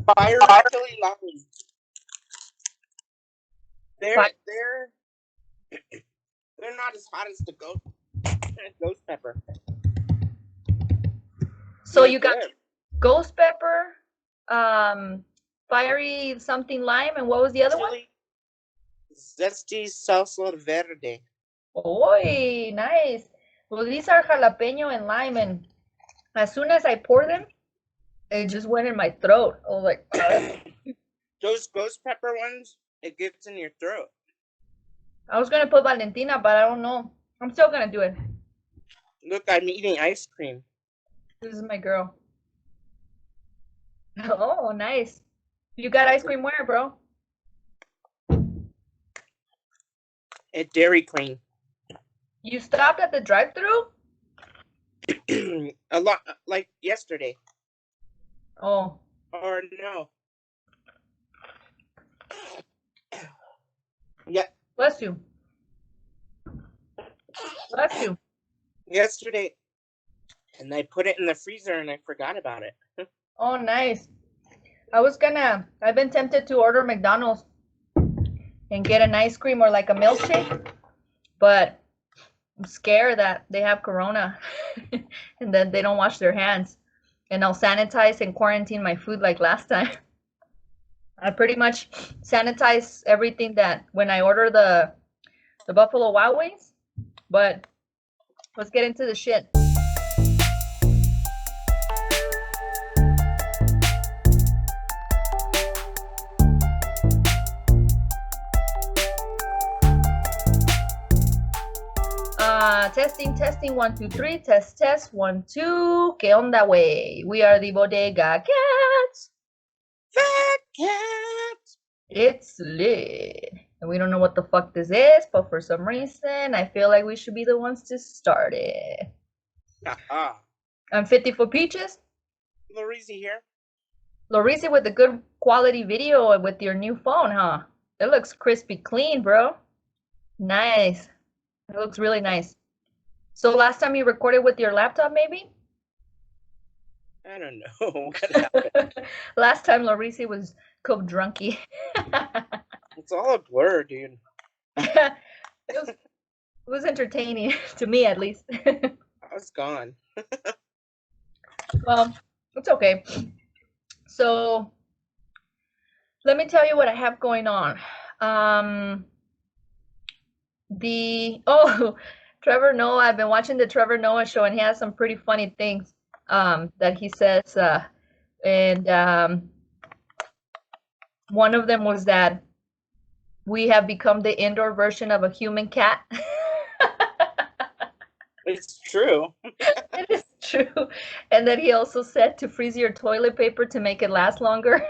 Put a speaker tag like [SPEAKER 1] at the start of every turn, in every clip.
[SPEAKER 1] Fire chili lime. They're not as hot as the ghost pepper.
[SPEAKER 2] So you got ghost pepper, fiery something lime, and what was the other one?
[SPEAKER 1] Zesty salsa verde.
[SPEAKER 2] Oy, nice. Well, these are jalapeno and lime, and as soon as I pour them, it just went in my throat. I was like,
[SPEAKER 1] those ghost pepper ones, it gets in your throat.
[SPEAKER 2] I was gonna put Valentina, but I don't know. I'm still gonna do it.
[SPEAKER 1] Look, I'm eating ice cream.
[SPEAKER 2] This is my girl. Oh, nice. You got ice cream where, bro?
[SPEAKER 1] At Dairy Queen.
[SPEAKER 2] You stopped at the drive-thru?
[SPEAKER 1] A lot, like yesterday.
[SPEAKER 2] Oh.
[SPEAKER 1] Or no. Yeah.
[SPEAKER 2] Bless you. Bless you.
[SPEAKER 1] Yesterday. And I put it in the freezer and I forgot about it.
[SPEAKER 2] Oh, nice. I've been tempted to order McDonald's and get an ice cream or like a milkshake, but I'm scared that they have corona and then they don't wash their hands, and I'll sanitize and quarantine my food like last time. I pretty much sanitize everything that when I order the Buffalo Wild Wings, but let's get into the shit. Testing, 1, 2, 3, test, 1, 2. ¿Qué onda, wey? We are the Bodega Cats.
[SPEAKER 1] Fat Cats.
[SPEAKER 2] It's lit. And we don't know what the fuck this is, but for some reason, I feel like we should be the ones to start it. I'm 50 for Pchs.
[SPEAKER 1] Laureezy here.
[SPEAKER 2] Laureezy with the good quality video with your new phone, huh? It looks crispy clean, bro. Nice. It looks really nice. So last time you recorded with your laptop, maybe?
[SPEAKER 1] I don't know what happened.
[SPEAKER 2] Last time Larisa was Covdrunkie.
[SPEAKER 1] It's all a blur, dude.
[SPEAKER 2] it was entertaining, to me at least.
[SPEAKER 1] I was gone.
[SPEAKER 2] Well, it's okay. So, let me tell you what I have going on. Trevor Noah, I've been watching the Trevor Noah show, and he has some pretty funny things that he says. One of them was that we have become the indoor version of a human cat.
[SPEAKER 1] It's true.
[SPEAKER 2] It is true. And then he also said to freeze your toilet paper to make it last longer.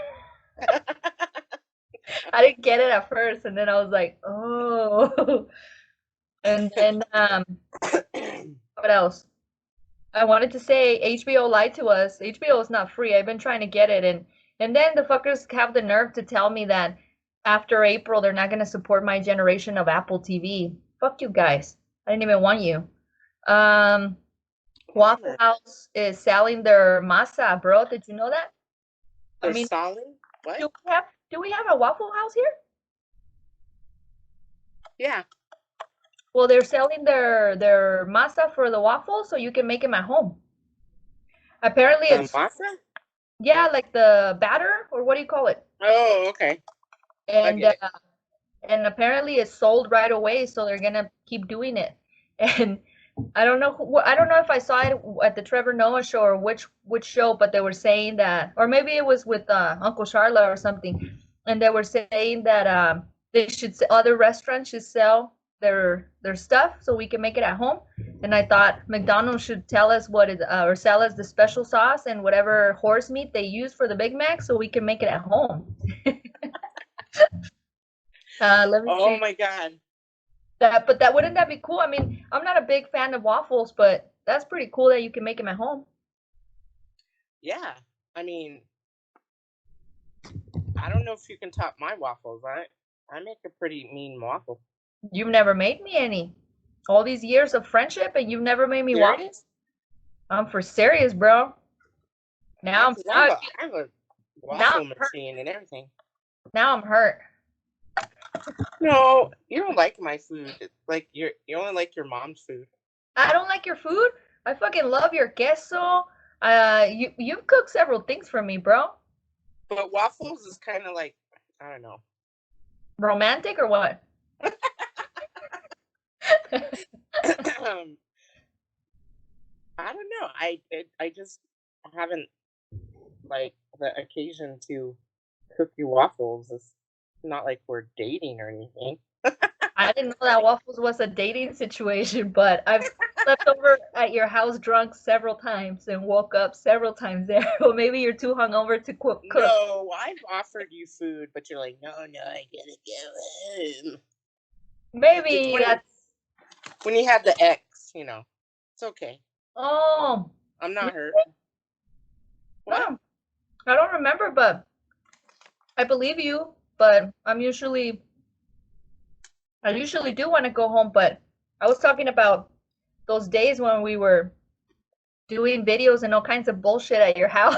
[SPEAKER 2] I didn't get it at first, and then I was like, oh. And then what else? I wanted to say HBO lied to us. HBO is not free. I've been trying to get it, and then the fuckers have the nerve to tell me that after April they're not gonna support my generation of Apple TV. Fuck you guys. I didn't even want you. Waffle House is selling their masa, bro. Did you know that?
[SPEAKER 1] They're selling? What?
[SPEAKER 2] Do we have a Waffle House here?
[SPEAKER 1] Yeah.
[SPEAKER 2] Well, they're selling their masa for the waffles, so you can make them at home. Apparently, it's
[SPEAKER 1] masa.
[SPEAKER 2] Yeah, like the batter, or what do you call it?
[SPEAKER 1] Oh, okay.
[SPEAKER 2] And apparently it's sold right away, so they're gonna keep doing it. And I don't know if I saw it at the Trevor Noah show or which show, but they were saying that, or maybe it was with Uncle Charla or something, and they were saying that other restaurants should sell their stuff so we can make it at home. And I thought McDonald's should tell us or sell us the special sauce and whatever horse meat they use for the Big Mac so we can make it at home. Let me see.
[SPEAKER 1] Oh my God.
[SPEAKER 2] But wouldn't that be cool? I mean, I'm not a big fan of waffles, but that's pretty cool that you can make them at home.
[SPEAKER 1] Yeah, I mean, I don't know if you can top my waffles, right? I make a pretty mean waffle.
[SPEAKER 2] You've never made me any. All these years of friendship, and you've never made me waffles? I'm for serious, bro. Now
[SPEAKER 1] I have a
[SPEAKER 2] Now
[SPEAKER 1] waffle machine and everything.
[SPEAKER 2] Now I'm hurt.
[SPEAKER 1] No, you don't like my food. It's like you only like your mom's food.
[SPEAKER 2] I don't like your food. I fucking love your queso. You've cooked several things for me, bro.
[SPEAKER 1] But waffles is kind of like, I don't know.
[SPEAKER 2] Romantic or what?
[SPEAKER 1] I don't know. I just haven't like the occasion to cook you waffles. It's not like we're dating or anything.
[SPEAKER 2] I didn't know that Waffles was a dating situation, but I've slept over at your house drunk several times and woke up several times there. Well, maybe you're too hungover to cook.
[SPEAKER 1] No, I've offered you food, but you're like, no, I gotta go home.
[SPEAKER 2] Maybe that's.
[SPEAKER 1] When you had the ex, it's okay.
[SPEAKER 2] Oh.
[SPEAKER 1] I'm not hurt.
[SPEAKER 2] What? No, I don't remember, but I believe you. But I usually do want to go home, but I was talking about those days when we were doing videos and all kinds of bullshit at your house.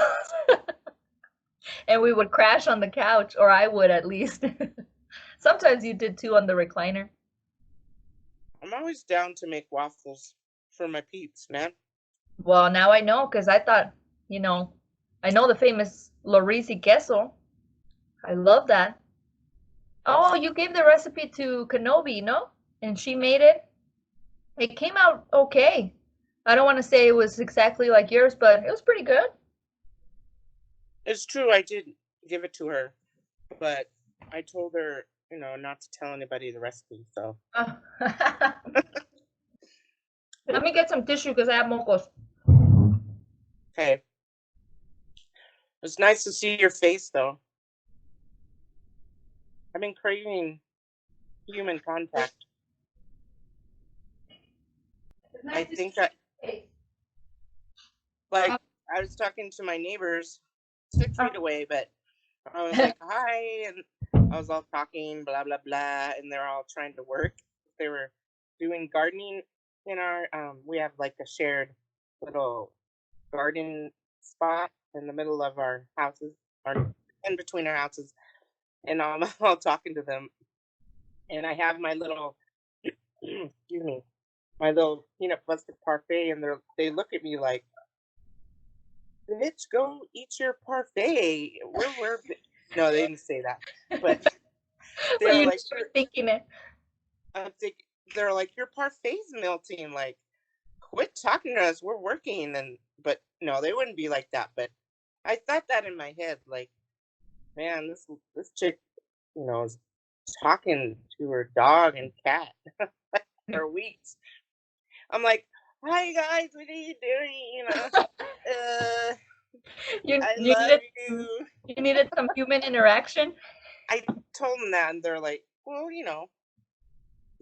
[SPEAKER 2] And we would crash on the couch, or I would at least. Sometimes you did too on the recliner.
[SPEAKER 1] I'm always down to make waffles for my peeps, man.
[SPEAKER 2] Well, now I know, because I thought, I know the famous Laureezy Kessel. I love that. Oh, you gave the recipe to Kenobi, no? And she made it. It came out okay. I don't want to say it was exactly like yours, but it was pretty good.
[SPEAKER 1] It's true, I did give it to her, but I told her, not to tell anybody the recipe, so.
[SPEAKER 2] Let me get some tissue because I have mocos.
[SPEAKER 1] Okay. It's nice to see your face, though. I've been craving human contact. I think that, like, I was talking to my neighbors 6 feet away, but I was like, hi, and I was all talking, blah, blah, blah, and they're all trying to work. They were doing gardening in our, we have like a shared little garden spot in the middle of our houses, or in between our houses, and I'm all talking to them, and I have my little, excuse me, my little peanut butter parfait, and they look at me like, bitch, go eat your parfait. We're no, they didn't say that, but they're like,
[SPEAKER 2] thinking it.
[SPEAKER 1] I'm thinking, they're like, your parfait's melting. Like, quit talking to us. We're working, but no, they wouldn't be like that. But I thought that in my head, like, man, this chick, is talking to her dog and cat for weeks. I'm like, hi guys, what are you doing? I love you.
[SPEAKER 2] You needed some human interaction.
[SPEAKER 1] I told them that, and they're like, well,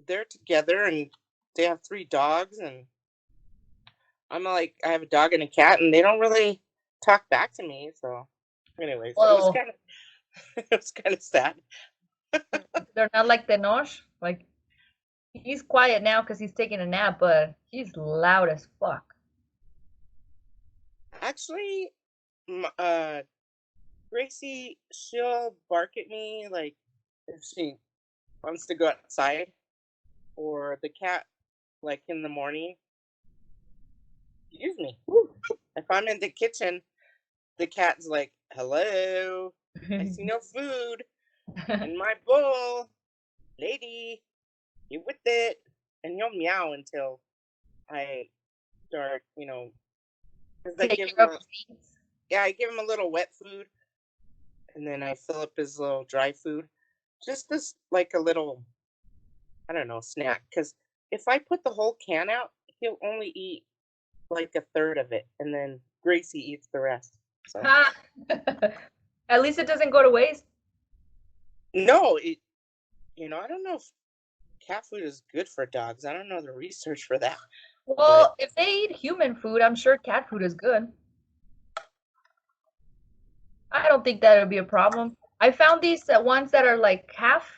[SPEAKER 1] they're together and they have 3 dogs, and I'm like, I have a dog and a cat, and they don't really talk back to me. So, anyways, it was kind of sad.
[SPEAKER 2] They're not like Tenoch. Like, he's quiet now because he's taking a nap, but he's loud as fuck.
[SPEAKER 1] Actually, Gracie, she'll bark at me like if she wants to go outside, or the cat, like in the morning. Excuse me. If I'm in the kitchen, the cat's like, hello, I see no food in my bowl. Lady, get with it. And he'll meow until I start, because I give him I give him a little wet food, and then I fill up his little dry food. Just this, like a little, I don't know, snack. Because if I put the whole can out, he'll only eat like a third of it, and then Gracie eats the rest. So.
[SPEAKER 2] At least it doesn't go to waste.
[SPEAKER 1] No, I don't know if cat food is good for dogs. I don't know the research for that.
[SPEAKER 2] Well, if they eat human food, I'm sure cat food is good. I don't think that would be a problem. I found these ones that are like half.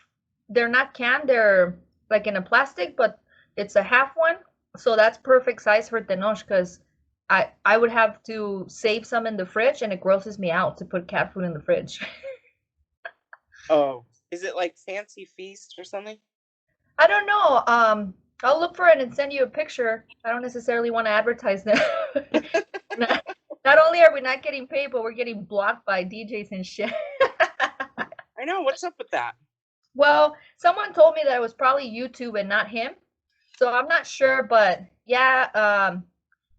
[SPEAKER 2] They're not canned. They're like in a plastic, but it's a half one. So that's perfect size for Tenoch because I would have to save some in the fridge, and it grosses me out to put cat food in the fridge.
[SPEAKER 1] Oh, is it like Fancy Feast or something?
[SPEAKER 2] I don't know. I'll look for it and send you a picture. I don't necessarily want to advertise them. not, not only are we not getting paid, but we're getting blocked by DJs and shit.
[SPEAKER 1] I know. What's up with that?
[SPEAKER 2] Well, someone told me that it was probably YouTube and not him. So I'm not sure, but yeah,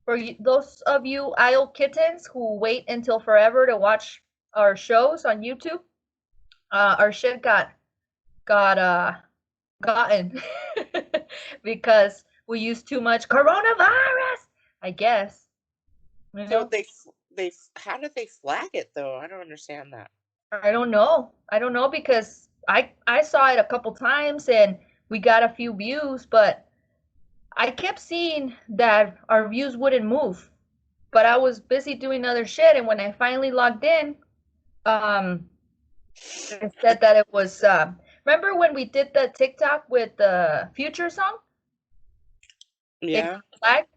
[SPEAKER 2] for those of you Isle Kittens who wait until forever to watch our shows on YouTube, our shit gotten because we used too much coronavirus, I guess. You
[SPEAKER 1] So
[SPEAKER 2] know?
[SPEAKER 1] they how did they flag it though? I don't understand that.
[SPEAKER 2] I don't know. I don't know because I saw it a couple times and we got a few views, but I kept seeing that our views wouldn't move. But I was busy doing other shit, and when I finally logged in, um, it said that it was. Remember when we did the TikTok with the Future song? It
[SPEAKER 1] Yeah.
[SPEAKER 2] got flagged,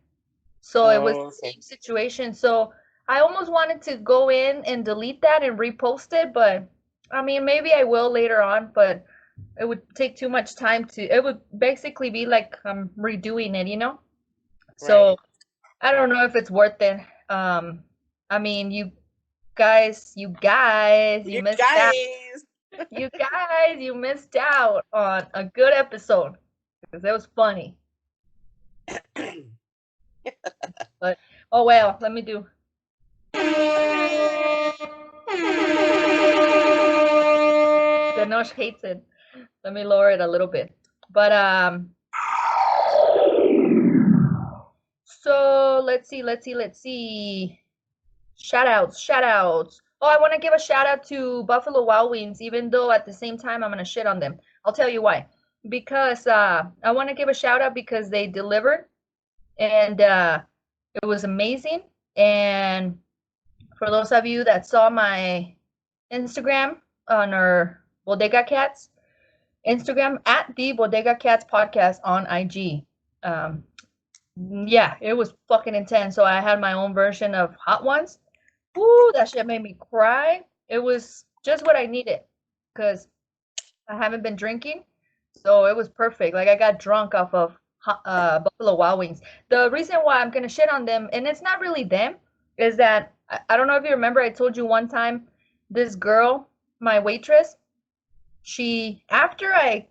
[SPEAKER 2] so it was
[SPEAKER 1] Oh,
[SPEAKER 2] the
[SPEAKER 1] okay.
[SPEAKER 2] same situation. So I almost wanted to go in and delete that and repost it, but I mean, maybe I will later on. But it would take too much time to. It would basically be like I'm redoing it, you know. So
[SPEAKER 1] Right.
[SPEAKER 2] I don't know if it's worth it. I mean, you guys, you
[SPEAKER 1] You
[SPEAKER 2] missed out.
[SPEAKER 1] guys.
[SPEAKER 2] You missed out on a good episode because it was funny. But oh well, let me do. Denosh hates it. Let me lower it a little bit. But so let's see. Shout outs. Oh, I want to give a shout out to Buffalo Wild Wings, even though at the same time I'm gonna shit on them. I'll tell you why. Because I want to give a shout out because they delivered and it was amazing. And for those of you that saw my Instagram on our Bodega Cats Instagram at the Bodega Cats podcast on IG. Um, yeah, it was fucking intense. So I had my own version of Hot Ones. Woo, that shit made me cry. It was just what I needed because I haven't been drinking, so it was perfect. Like I got drunk off of Buffalo Wild Wings. The reason why I'm gonna shit on them, and it's not really them, is that I don't know if you remember. I told you one time this girl, my waitress, she after I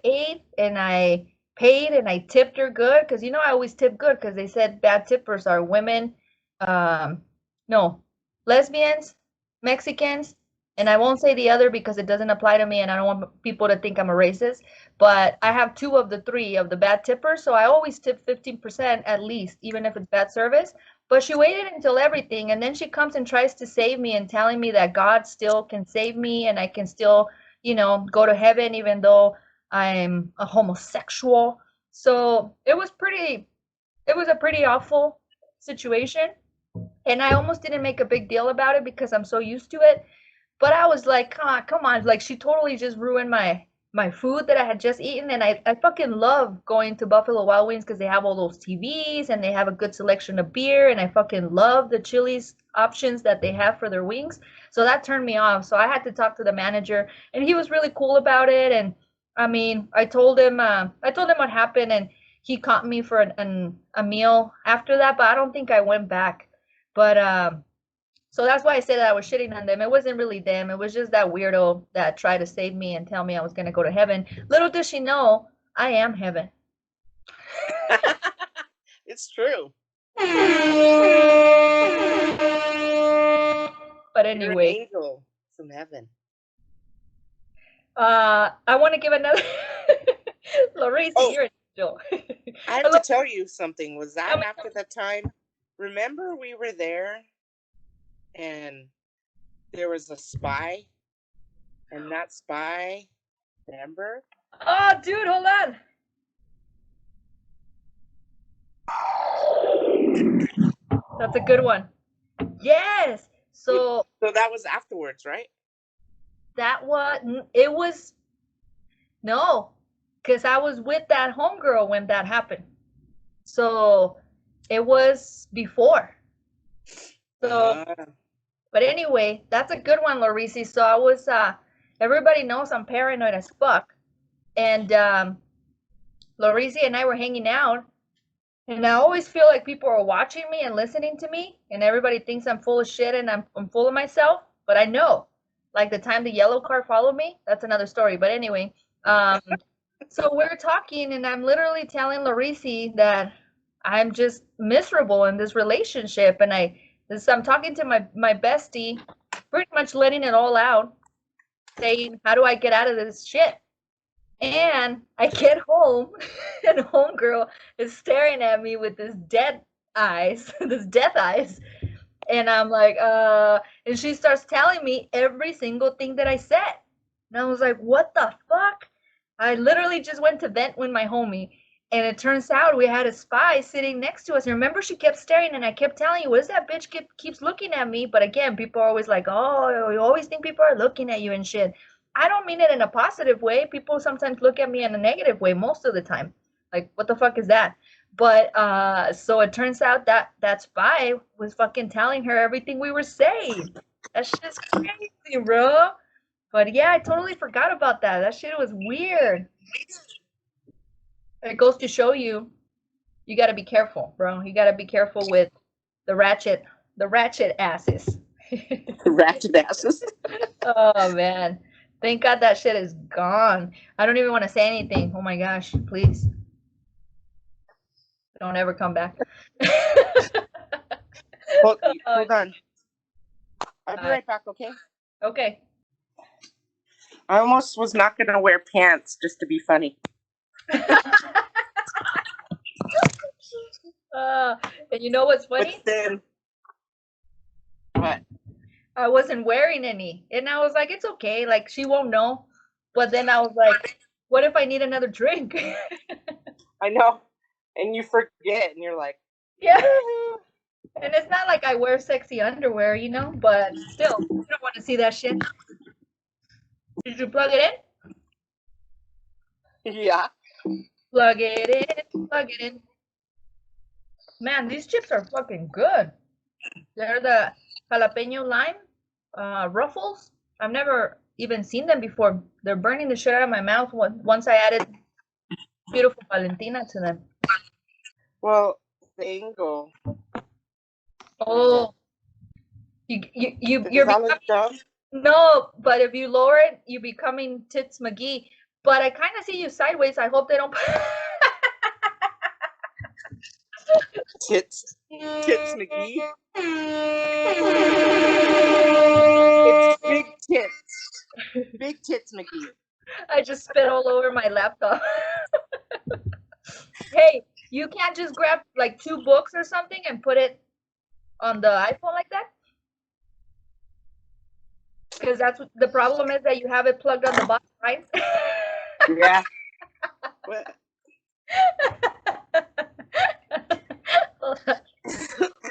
[SPEAKER 2] ate and I paid and I tipped her good because you know I always tip good because they said bad tippers are women, um, no, lesbians, Mexicans, and I won't say the other because it doesn't apply to me and I don't want people to think I'm a racist. But I have two of the three of the bad tippers, so I always tip 15% at least, even if it's bad service. But she waited until everything, and then she comes and tries to save me and telling me that God still can save me and I can still go to heaven even though I'm a homosexual. So it was a pretty awful situation. And I almost didn't make a big deal about it because I'm so used to it. But I was like, come on. Like she totally just ruined my food that I had just eaten. And I fucking love going to Buffalo Wild Wings because they have all those TVs and they have a good selection of beer. And I fucking love the Chili's options that they have for their wings. So that turned me off. So I had to talk to the manager and he was really cool about it. And I mean, I told him what happened and he caught me for a meal after that, but I don't think I went back. But so that's why I say that I was shitting on them. It wasn't really them. It was just that weirdo that tried to save me and tell me I was gonna go to heaven. Little did she know, I am heaven.
[SPEAKER 1] It's true.
[SPEAKER 2] But
[SPEAKER 1] You're an
[SPEAKER 2] anyway,
[SPEAKER 1] angel from heaven.
[SPEAKER 2] I want to give another. Larisa,
[SPEAKER 1] Oh,
[SPEAKER 2] you're an angel.
[SPEAKER 1] I have
[SPEAKER 2] Hello,
[SPEAKER 1] to tell you something. Was
[SPEAKER 2] tell
[SPEAKER 1] that
[SPEAKER 2] me
[SPEAKER 1] after the time? Remember we were there and there was a spy, and that spy, remember?
[SPEAKER 2] oh, dude, hold on. That's a good one. Yes. So
[SPEAKER 1] So that was afterwards, right?
[SPEAKER 2] that it was no, because I was with that homegirl when that happened. So It was before. So,
[SPEAKER 1] Uh,
[SPEAKER 2] but anyway, that's a good one, Larisa. So I was, everybody knows I'm paranoid as fuck. And Larisa and I were hanging out. And I always feel like people are watching me and listening to me. And everybody thinks I'm full of shit and I'm full of myself. But I know. Like the time the yellow car followed me, that's another story. But anyway, so we're talking, and I'm literally telling Larisi that I'm just miserable in this relationship, and I'm talking to my bestie, pretty much letting it all out, saying, "How do I get out of this shit?" And I get home, and homegirl is staring at me with this dead eyes, this death eyes, and I'm like, and she starts telling me every single thing that I said. And I was like, what the fuck? I literally just went to vent with my homie. And it turns out we had a spy sitting next to us. And remember, she kept staring, and I kept telling you, what is that bitch keeps looking at me? But again, people are always like, oh, you always think people are looking at you and shit. I don't mean it in a positive way. People sometimes look at me in a negative way most of the time. Like, what the fuck is that? But so it turns out that that spy was fucking telling her everything we were saying. That shit's crazy, bro. But yeah, I totally forgot about that. That shit was weird. It goes to show you, you got to be careful, bro. You got to be careful with the ratchet asses.
[SPEAKER 1] ratchet asses.
[SPEAKER 2] Oh man, thank God that shit is gone. I don't even want to say anything. Oh my gosh, please don't ever come back.
[SPEAKER 1] Hold on. I'll be right back, okay?
[SPEAKER 2] Okay.
[SPEAKER 1] I almost was not going to wear pants just to be funny.
[SPEAKER 2] And you know what's funny?
[SPEAKER 1] But then, what?
[SPEAKER 2] I wasn't wearing any. And I was like, it's okay. Like, she won't know. But then I was like, what if I need another drink?
[SPEAKER 1] I know. And you forget, and you're like,
[SPEAKER 2] yeah. And it's not like I wear sexy underwear, you know? But still, you don't want to see that shit. Did you plug it
[SPEAKER 1] in? Yeah.
[SPEAKER 2] Plug it in. Plug it in. Man, these chips are fucking good. They're the jalapeno lime Ruffles. I've never even seen them before. They're burning the shit out of my mouth once I added beautiful Valentina to them.
[SPEAKER 1] Well, the angle.
[SPEAKER 2] Oh, you're
[SPEAKER 1] becoming,
[SPEAKER 2] no, but if you lower it, you're becoming Tits McGee. But I kind of see you sideways. I hope they don't.
[SPEAKER 1] Tits McGee. It's big tits McGee.
[SPEAKER 2] I just spit all over my laptop. Hey, you can't just grab like 2 books or something and put it on the iPhone like that? Because that's what the problem is, that you have it plugged on the bottom, right?
[SPEAKER 1] Yeah.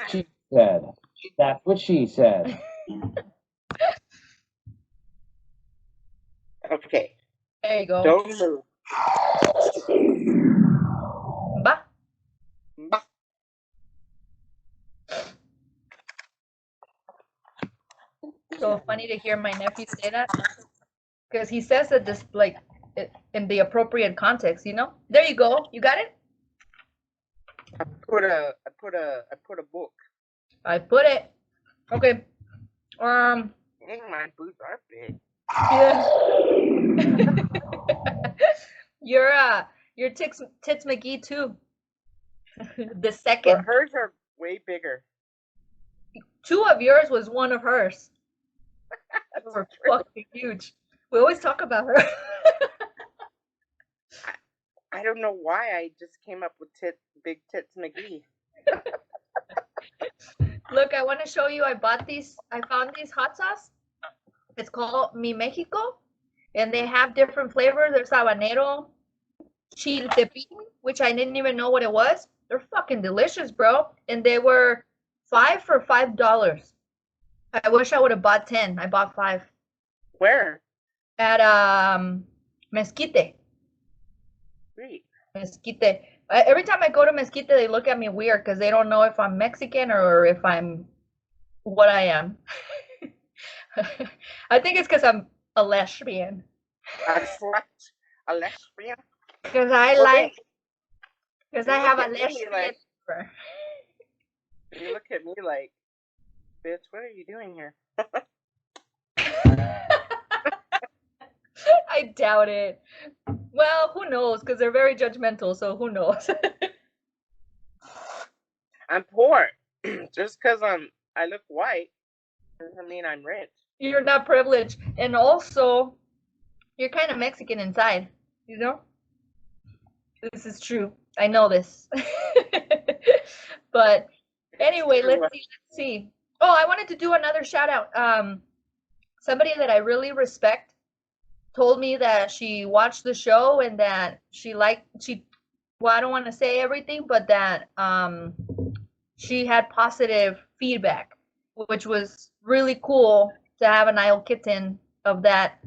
[SPEAKER 3] She said. That's what she said.
[SPEAKER 1] Okay.
[SPEAKER 2] There you go.
[SPEAKER 1] Don't move.
[SPEAKER 2] Bah.
[SPEAKER 1] Bah.
[SPEAKER 2] So funny to hear my nephew say that, because he says it this like in the appropriate context, you know. There you go. You got it.
[SPEAKER 1] I put a book.
[SPEAKER 2] I put it. Okay.
[SPEAKER 1] My boots are big.
[SPEAKER 2] Yeah. You're Tits McGee too. The second.
[SPEAKER 1] But hers are way bigger.
[SPEAKER 2] 2 of yours was one of hers. They were fucking huge. We always talk about her.
[SPEAKER 1] I don't know why I just came up with big tits McGee.
[SPEAKER 2] Look, I want to show you. I found these hot sauce. It's called Mi Mexico, and they have different flavors. There's habanero, chile pepin, which I didn't even know what it was. They're fucking delicious, bro. And they were 5 for $5. I wish I would have bought 10. I bought 5.
[SPEAKER 1] Where?
[SPEAKER 2] At Mesquite.
[SPEAKER 1] Sweet.
[SPEAKER 2] Mesquite. Every time I go to Mezquite, they look at me weird because they don't know if I'm Mexican or if I'm what I am. I think it's because I'm a lesbian.
[SPEAKER 1] A slut, a lesbian.
[SPEAKER 2] Because I
[SPEAKER 1] Well,
[SPEAKER 2] like, because
[SPEAKER 1] they
[SPEAKER 2] I have
[SPEAKER 1] look
[SPEAKER 2] a
[SPEAKER 1] at me
[SPEAKER 2] lesbian.
[SPEAKER 1] like, they look at me like, bitch, what are you doing here?
[SPEAKER 2] I doubt it. Well, who knows? Because they're very judgmental, so who knows?
[SPEAKER 1] I'm poor. Just because I look white doesn't mean I'm rich.
[SPEAKER 2] You're not privileged. And also, you're kind of Mexican inside, you know? This is true. I know this. But anyway, let's see. Oh, I wanted to do another shout out. Somebody that I really respect told me that she watched the show and that well, I don't want to say everything, but that she had positive feedback, which was really cool to have an Isle Kitten of that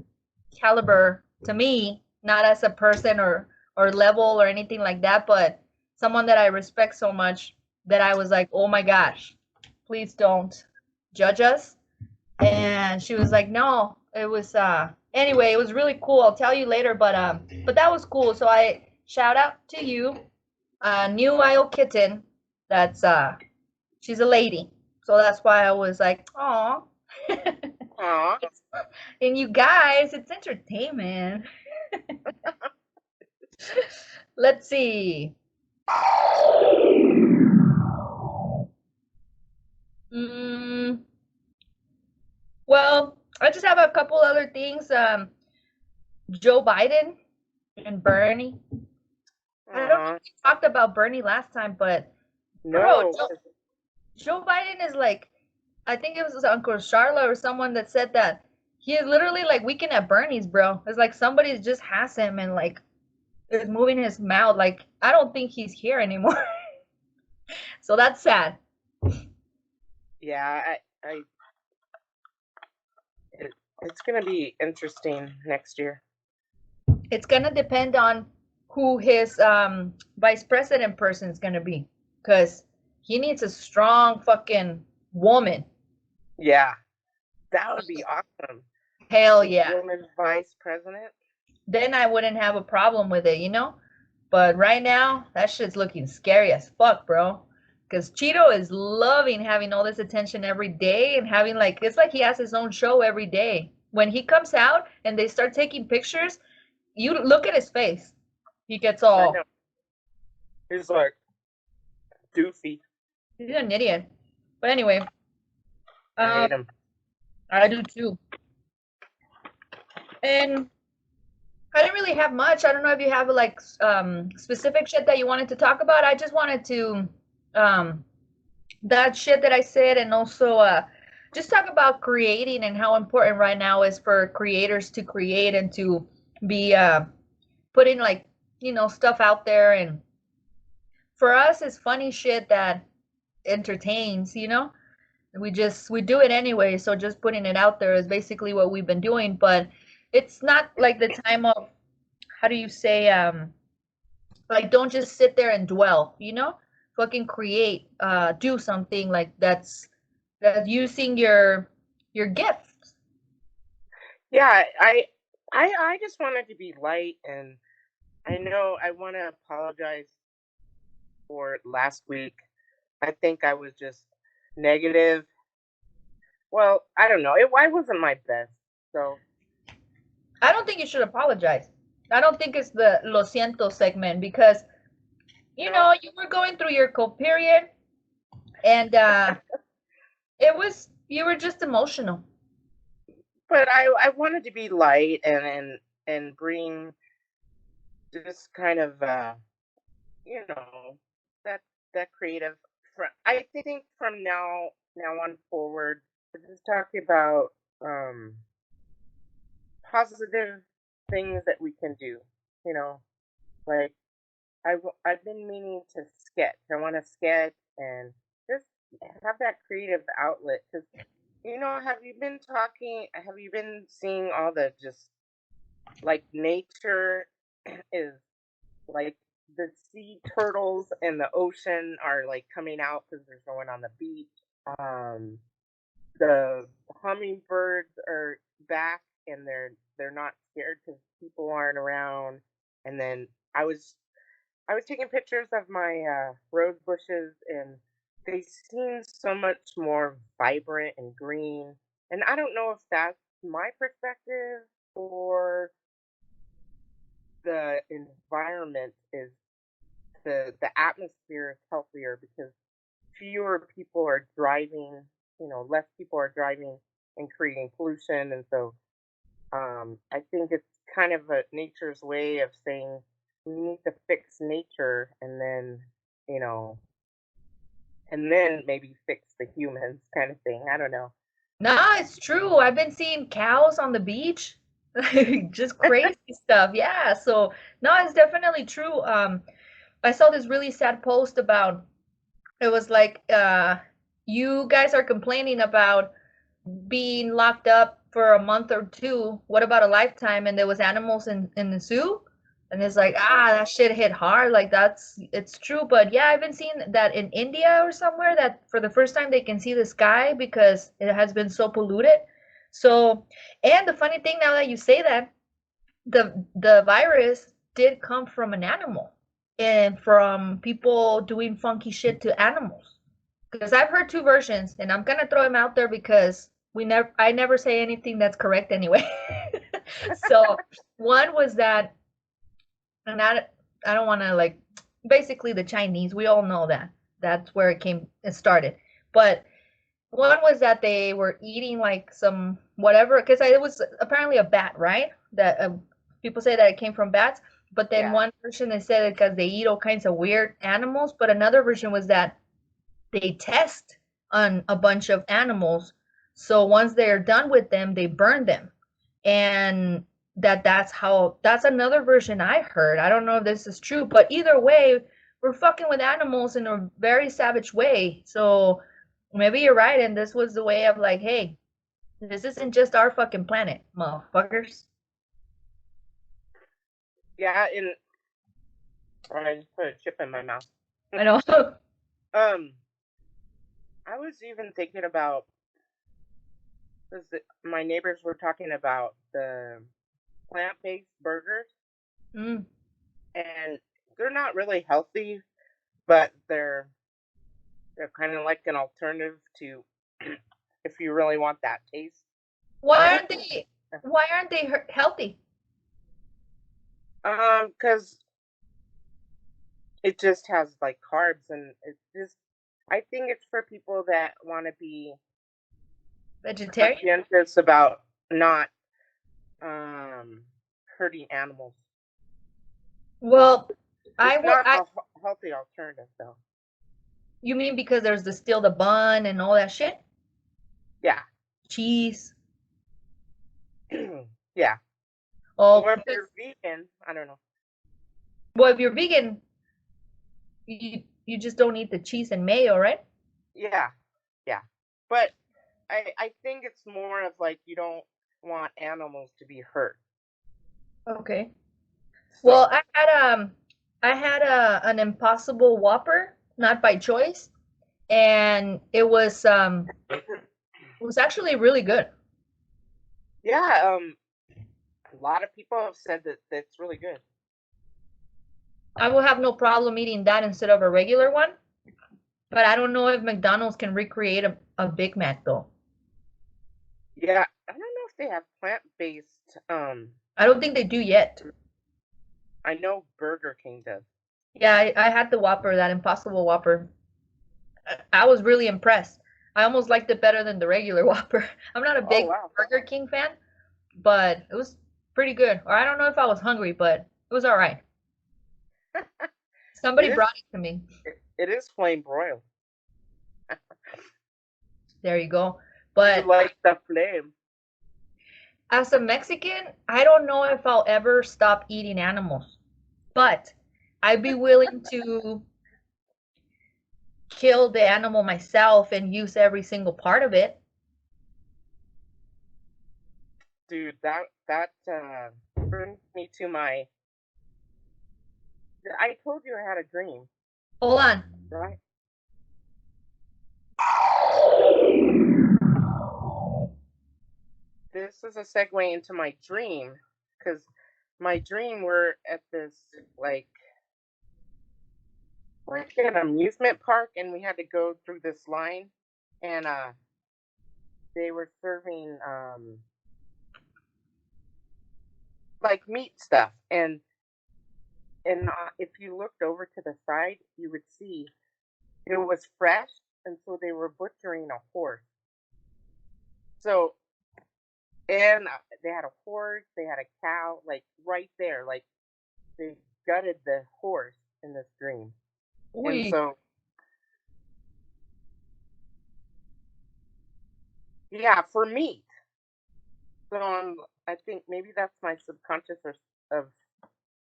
[SPEAKER 2] caliber to me, not as a person or level or anything like that, but someone that I respect so much that I was like, oh my gosh, please don't judge us. And she was like, no, it was anyway, it was really cool. I'll tell you later, but that was cool. So I shout out to you, new Isle Kitten. That's she's a lady. So that's why I was like, aw.
[SPEAKER 1] Aw.
[SPEAKER 2] And you guys, it's entertainment. Let's see. Well, I just have a couple other things. Joe Biden and Bernie. I don't know if we talked about Bernie last time, but
[SPEAKER 1] no.
[SPEAKER 2] Bro, Joe Biden is like, I think it was Uncle Charlotte or someone that said that he is literally like weekend at Bernie's, bro. It's like somebody just has him and like is moving his mouth. Like, I don't think he's here anymore. So that's sad.
[SPEAKER 1] Yeah, it's gonna be interesting next year.
[SPEAKER 2] It's gonna depend on who his vice president person is gonna be, because he needs a strong fucking woman.
[SPEAKER 1] Yeah, that would be awesome.
[SPEAKER 2] Hell yeah.
[SPEAKER 1] Woman vice president.
[SPEAKER 2] Then I wouldn't have a problem with it, you know? But right now, that shit's looking scary as fuck, bro. Because Cheeto is loving having all this attention every day and having like, it's like he has his own show every day. When he comes out and they start taking pictures, you look at his face. He gets all.
[SPEAKER 1] He's like, doofy.
[SPEAKER 2] He's an idiot. But anyway.
[SPEAKER 1] I hate him.
[SPEAKER 2] I do too. And I didn't really have much. I don't know if you have like specific shit that you wanted to talk about. I just wanted to that shit that I said, and also just talk about creating and how important right now is for creators to create and to be putting like, you know, stuff out there. And for us, it's funny shit that entertains, you know. We do it anyway, so just putting it out there is basically what we've been doing. But it's not like the time of, how do you say, like, don't just sit there and dwell, you know? Fucking create, do something like that's using your gifts.
[SPEAKER 1] Yeah, I just wanted to be light, and I know I want to apologize for last week. I think I was just negative. Well, I don't know. I wasn't my best, so.
[SPEAKER 2] I don't think you should apologize. I don't think it's the lo siento segment, because you know, you were going through your cold period, and you were just emotional.
[SPEAKER 1] But I wanted to be light and bring this kind of you know, that creative. I think from now on forward, just talking about positive things that we can do. You know, like I've been meaning to sketch. I want to sketch and just have that creative outlet. Because, you know, have you been seeing all the just like nature is like the sea turtles in the ocean are like coming out because there's no one on the beach. The hummingbirds are back and they're not scared because people aren't around. And then I was taking pictures of my rose bushes and they seem so much more vibrant and green. And I don't know if that's my perspective or the environment is the atmosphere is healthier because fewer people are driving, less people are driving and creating pollution. And so I think it's kind of a nature's way of saying we need to fix nature and then, you know, and then maybe fix the humans kind of thing. I don't know.
[SPEAKER 2] Nah, it's true. I've been seeing cows on the beach. Just crazy stuff. Yeah. So no, it's definitely true. I saw this really sad post about it was like you guys are complaining about being locked up for a month or two. What about a lifetime? And there was animals in the zoo. And it's like, that shit hit hard. Like it's true. But yeah, I've been seeing that in India or somewhere that for the first time they can see the sky because it has been so polluted. So, and the funny thing now that you say that, the virus did come from an animal and from people doing funky shit to animals. Because I've heard two versions, and I'm gonna throw them out there because I never say anything that's correct anyway. So one was that, and I don't want to like, basically the Chinese. We all know that that's where it started. But one was that they were eating like some whatever, because it was apparently a bat, right? That people say that it came from bats. But then one version they said it because they eat all kinds of weird animals. But another version was that they test on a bunch of animals. So once they're done with them, they burn them. And that's another version I heard. I don't know if this is true, but either way, we're fucking with animals in a very savage way. So maybe you're right, and this was the way of like, hey, this isn't just our fucking planet, motherfuckers.
[SPEAKER 1] Yeah, and I just put a chip in my mouth.
[SPEAKER 2] I know.
[SPEAKER 1] I was even thinking about my neighbors were talking about the plant-based burgers,
[SPEAKER 2] Mm.
[SPEAKER 1] and they're not really healthy, but they're kind of like an alternative to if you really want that taste.
[SPEAKER 2] Why aren't they healthy?
[SPEAKER 1] Because it just has like carbs, and it's just I think it's for people that want to be
[SPEAKER 2] Vegetarian?
[SPEAKER 1] conscientious about not hurting animals.
[SPEAKER 2] Well,
[SPEAKER 1] it's not a healthy alternative, though.
[SPEAKER 2] You mean because there's still the bun and all that shit?
[SPEAKER 1] Yeah.
[SPEAKER 2] Cheese.
[SPEAKER 1] Yeah.
[SPEAKER 2] Oh,
[SPEAKER 1] or if you're vegan, I don't know.
[SPEAKER 2] Well, if you're vegan, you just don't eat the cheese and mayo, right?
[SPEAKER 1] Yeah. Yeah. But I think it's more of like you don't want animals to be hurt.
[SPEAKER 2] Okay. So. Well, I had an Impossible Whopper, not by choice, and it was actually really good.
[SPEAKER 1] Yeah, a lot of people have said that that's really good.
[SPEAKER 2] I will have no problem eating that instead of a regular one, but I don't know if McDonald's can recreate a Big Mac though.
[SPEAKER 1] Yeah, I don't know if they have plant-based.
[SPEAKER 2] I don't think they do yet.
[SPEAKER 1] I know Burger King does.
[SPEAKER 2] Yeah, I had the Whopper, that Impossible Whopper. I was really impressed. I almost liked it better than the regular Whopper. I'm not a big Burger King fan, but it was pretty good. Or I don't know if I was hungry, but it was all right. Somebody brought it to me.
[SPEAKER 1] It is flame broiled.
[SPEAKER 2] There you go. But
[SPEAKER 1] you like the flame.
[SPEAKER 2] As a Mexican, I don't know if I'll ever stop eating animals, but I'd be willing to kill the animal myself and use every single part of it.
[SPEAKER 1] Dude, that brings me to my I told you I had a dream,
[SPEAKER 2] Hold on.
[SPEAKER 1] right? This is a segue into my dream, because my dream we're at this like an amusement park, and we had to go through this line, and they were serving like meat stuff, and if you looked over to the side, you would see it was fresh, and so they were butchering a horse. So, and they had a horse, they had a cow, like right there, like they gutted the horse in this dream. And so, yeah, for meat. So I think maybe that's my subconscious of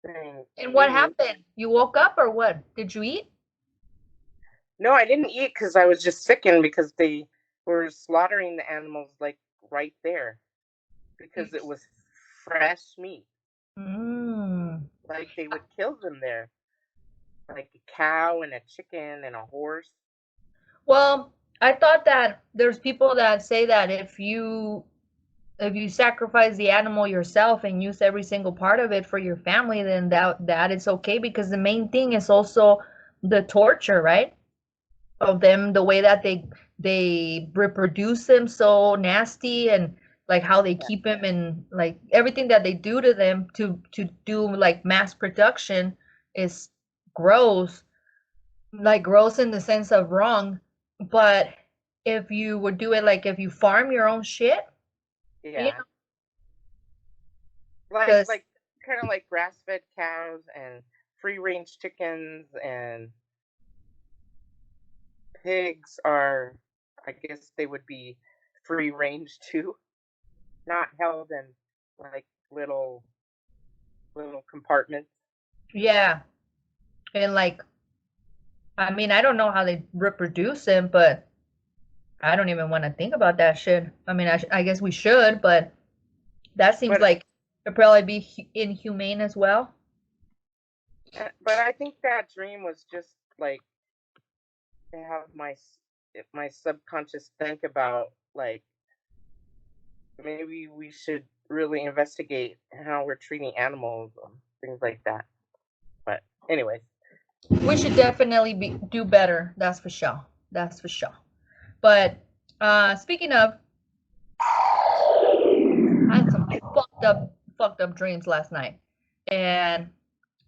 [SPEAKER 1] saying.
[SPEAKER 2] And what happened? You woke up or what? Did you eat?
[SPEAKER 1] No, I didn't eat because I was just sickened because they were slaughtering the animals like right there because it was fresh meat. Like they would kill them there, like a cow and a chicken and a horse.
[SPEAKER 2] Well, I thought that there's people that say that if you sacrifice the animal yourself and use every single part of it for your family, then that is okay, because the main thing is also the torture, right? Of them, the way that they reproduce them so nasty, and like how they keep them, and like everything that they do to them to do like mass production is gross. Like gross in the sense of wrong. But if you would do it, like if you farm your own shit,
[SPEAKER 1] yeah,
[SPEAKER 2] you know,
[SPEAKER 1] like kind of like grass-fed cows and free-range chickens and pigs are, I guess they would be free-range too, not held in like little compartments.
[SPEAKER 2] Yeah. And like, I mean, I don't know how they reproduce them, but I don't even want to think about that shit. I mean, I guess we should, but that seems like it'd probably be inhumane as well.
[SPEAKER 1] But I think that dream was just like to have my subconscious think about like maybe we should really investigate how we're treating animals and things like that. But anyways,
[SPEAKER 2] we should definitely do better. That's for sure. That's for sure. But speaking of, I had some fucked up dreams last night, and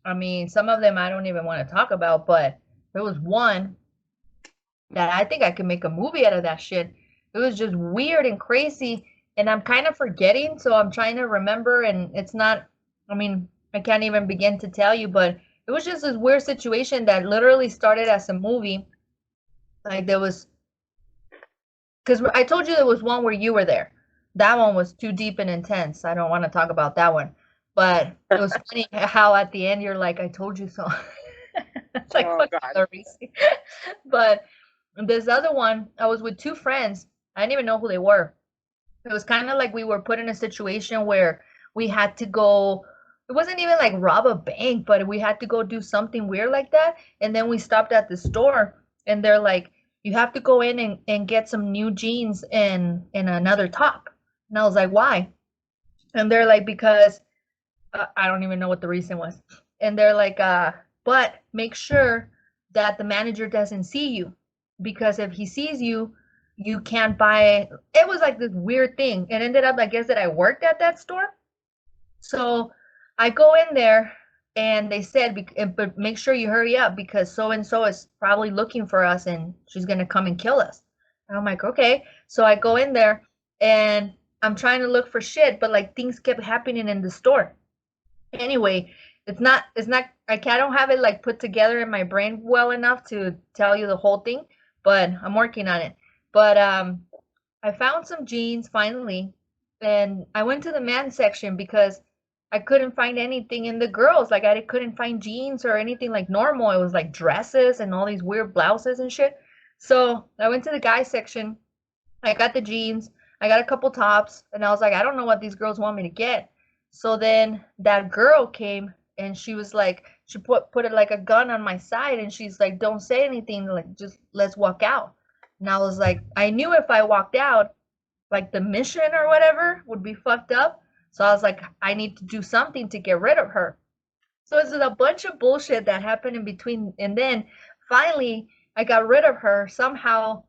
[SPEAKER 2] I mean, some of them I don't even want to talk about, but there was one that I think I could make a movie out of that shit. It was just weird and crazy, and I'm kind of forgetting, so I'm trying to remember, and it's not, I mean, I can't even begin to tell you, but it was just this weird situation that literally started as a movie. Like there was, because I told you there was one where you were there. That one was too deep and intense. I don't want to talk about that one. But it was funny how at the end you're like, I told you so. It's like,
[SPEAKER 1] oh God.
[SPEAKER 2] But this other one, I was with two friends. I didn't even know who they were. It was kind of like we were put in a situation where we had to go, it wasn't even like rob a bank, but we had to go do something weird like that. And then we stopped at the store, and they're like, you have to go in and get some new jeans and another top. And I was like, why? And they're like, because I don't even know what the reason was. And they're like, but make sure that the manager doesn't see you, because if he sees you, you can't buy. It was like this weird thing. It ended up, I guess, that I worked at that store. So I go in there, and they said, but make sure you hurry up, because so and so is probably looking for us, and she's gonna come and kill us. And I'm like, okay. So I go in there, and I'm trying to look for shit, but like things kept happening in the store. Anyway, it's not I don't have it like put together in my brain well enough to tell you the whole thing, but I'm working on it. But I found some jeans finally, and I went to the men's section because I couldn't find anything in the girls. Like I couldn't find jeans or anything like normal. It was like dresses and all these weird blouses and shit. So I went to the guys section. I got the jeans. I got a couple tops, and I was like, I don't know what these girls want me to get. So then that girl came, and she was like, she put it like a gun on my side, and she's like, don't say anything, like just let's walk out. And I was like, I knew if I walked out, like the mission or whatever would be fucked up. So I was like, I need to do something to get rid of her. So it's a bunch of bullshit that happened in between. And then finally, I got rid of her somehow.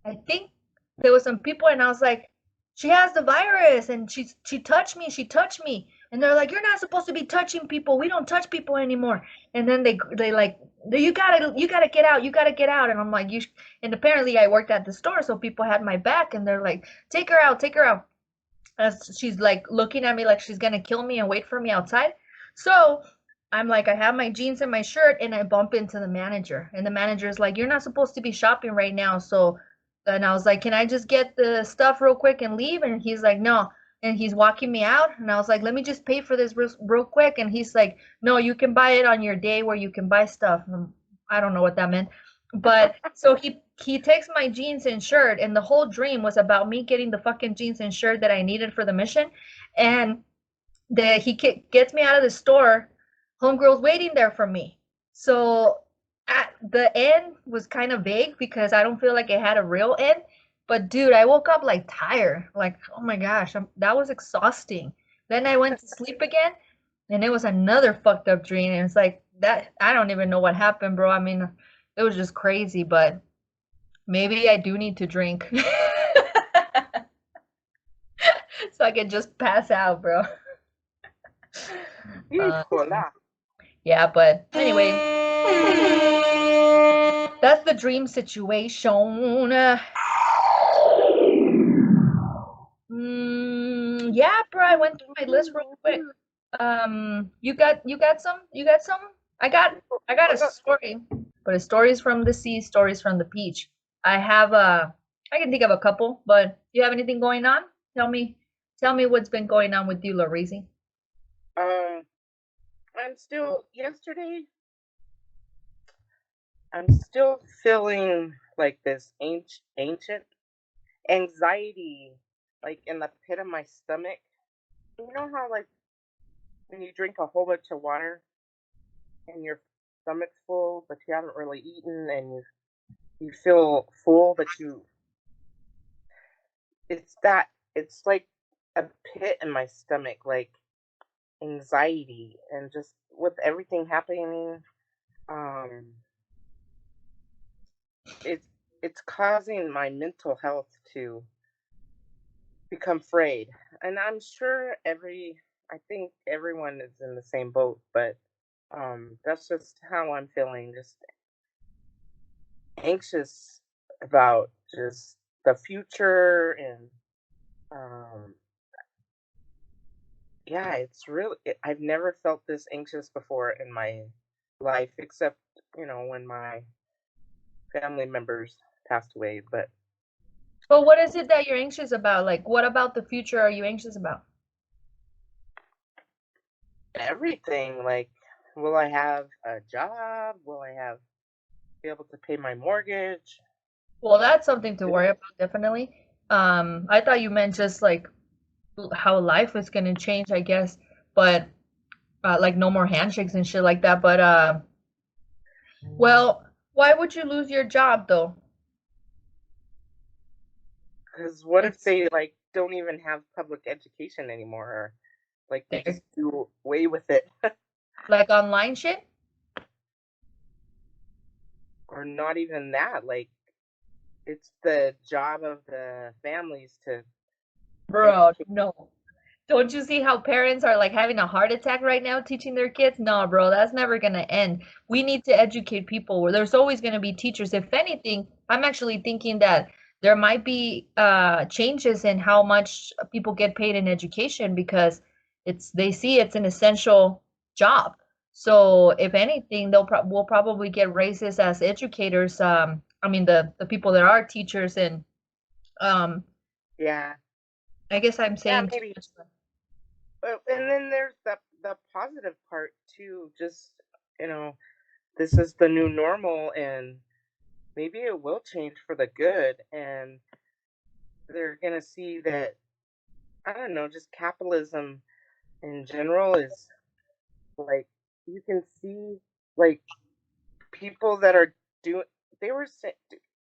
[SPEAKER 2] I think there was some people, and I was like, she has the virus, and she touched me. She touched me. And they're like, you're not supposed to be touching people. We don't touch people anymore. And then they like, you gotta get out. You gotta get out. And I'm like, and apparently I worked at the store, so people had my back, and they're like, take her out, take her out. As she's like looking at me like she's gonna kill me and wait for me outside. So I'm like, I have my jeans and my shirt, and I bump into the manager. And the manager is like, you're not supposed to be shopping right now. So, and I was like, can I just get the stuff real quick and leave? And he's like, no. And he's walking me out. And I was like, let me just pay for this real quick. And he's like, no, you can buy it on your day where you can buy stuff. I don't know what that meant. But so he takes my jeans and shirt, and the whole dream was about me getting the fucking jeans and shirt that I needed for the mission. And he gets me out of the store. Homegirl's waiting there for me. So at the end was kind of vague because I don't feel like it had a real end. But dude, I woke up like tired. Like, oh my gosh, that was exhausting. Then I went to sleep again, and it was another fucked up dream. And it's like that. I don't even know what happened, bro. I mean, it was just crazy. But maybe I do need to drink so I can just pass out, bro. Yeah, but anyway, that's the dream situation. Yeah, bro, I went through my list real quick. You got some? You got some? I got a story, but it's stories from the sea, stories from the beach. I can think of a couple, but do you have anything going on? Tell me what's been going on with you, Laureezy.
[SPEAKER 1] I'm still feeling like this ancient anxiety, like in the pit of my stomach. You know how like when you drink a whole bunch of water and your stomach's full, but you haven't really eaten, and you feel full, but it's like a pit in my stomach, like anxiety, and just with everything happening, it's causing my mental health to become frayed. And I'm sure I think everyone is in the same boat, but that's just how I'm feeling, just anxious about just the future. And yeah, I've never felt this anxious before in my life, except when my family members passed away. But
[SPEAKER 2] what is it that you're anxious about? Like, what about the future are you anxious about?
[SPEAKER 1] Everything. Like, will I have a job? Will I be able to pay my mortgage?
[SPEAKER 2] Well, that's something to worry about, definitely. I thought you meant just like how life is gonna change, I guess, but like no more handshakes and shit like that. But well, why would you lose your job though?
[SPEAKER 1] Because what if they like don't even have public education anymore, or like they just do away with it?
[SPEAKER 2] Like online shit?
[SPEAKER 1] Or not even that. Like, it's the job of the families to.
[SPEAKER 2] Bro, no. Don't you see how parents are like having a heart attack right now teaching their kids? No, bro, that's never gonna end. We need to educate people. Where there's always gonna be teachers. If anything, I'm actually thinking that there might be changes in how much people get paid in education because they see it's an essential job. So if anything, we'll probably get raises as educators. I mean the people that are teachers and
[SPEAKER 1] yeah.
[SPEAKER 2] I guess I'm saying
[SPEAKER 1] maybe. But and then there's the positive part too. Just this is the new normal, and maybe it will change for the good, and they're gonna see that, I don't know, just capitalism in general is like you can see like people that are doing. They were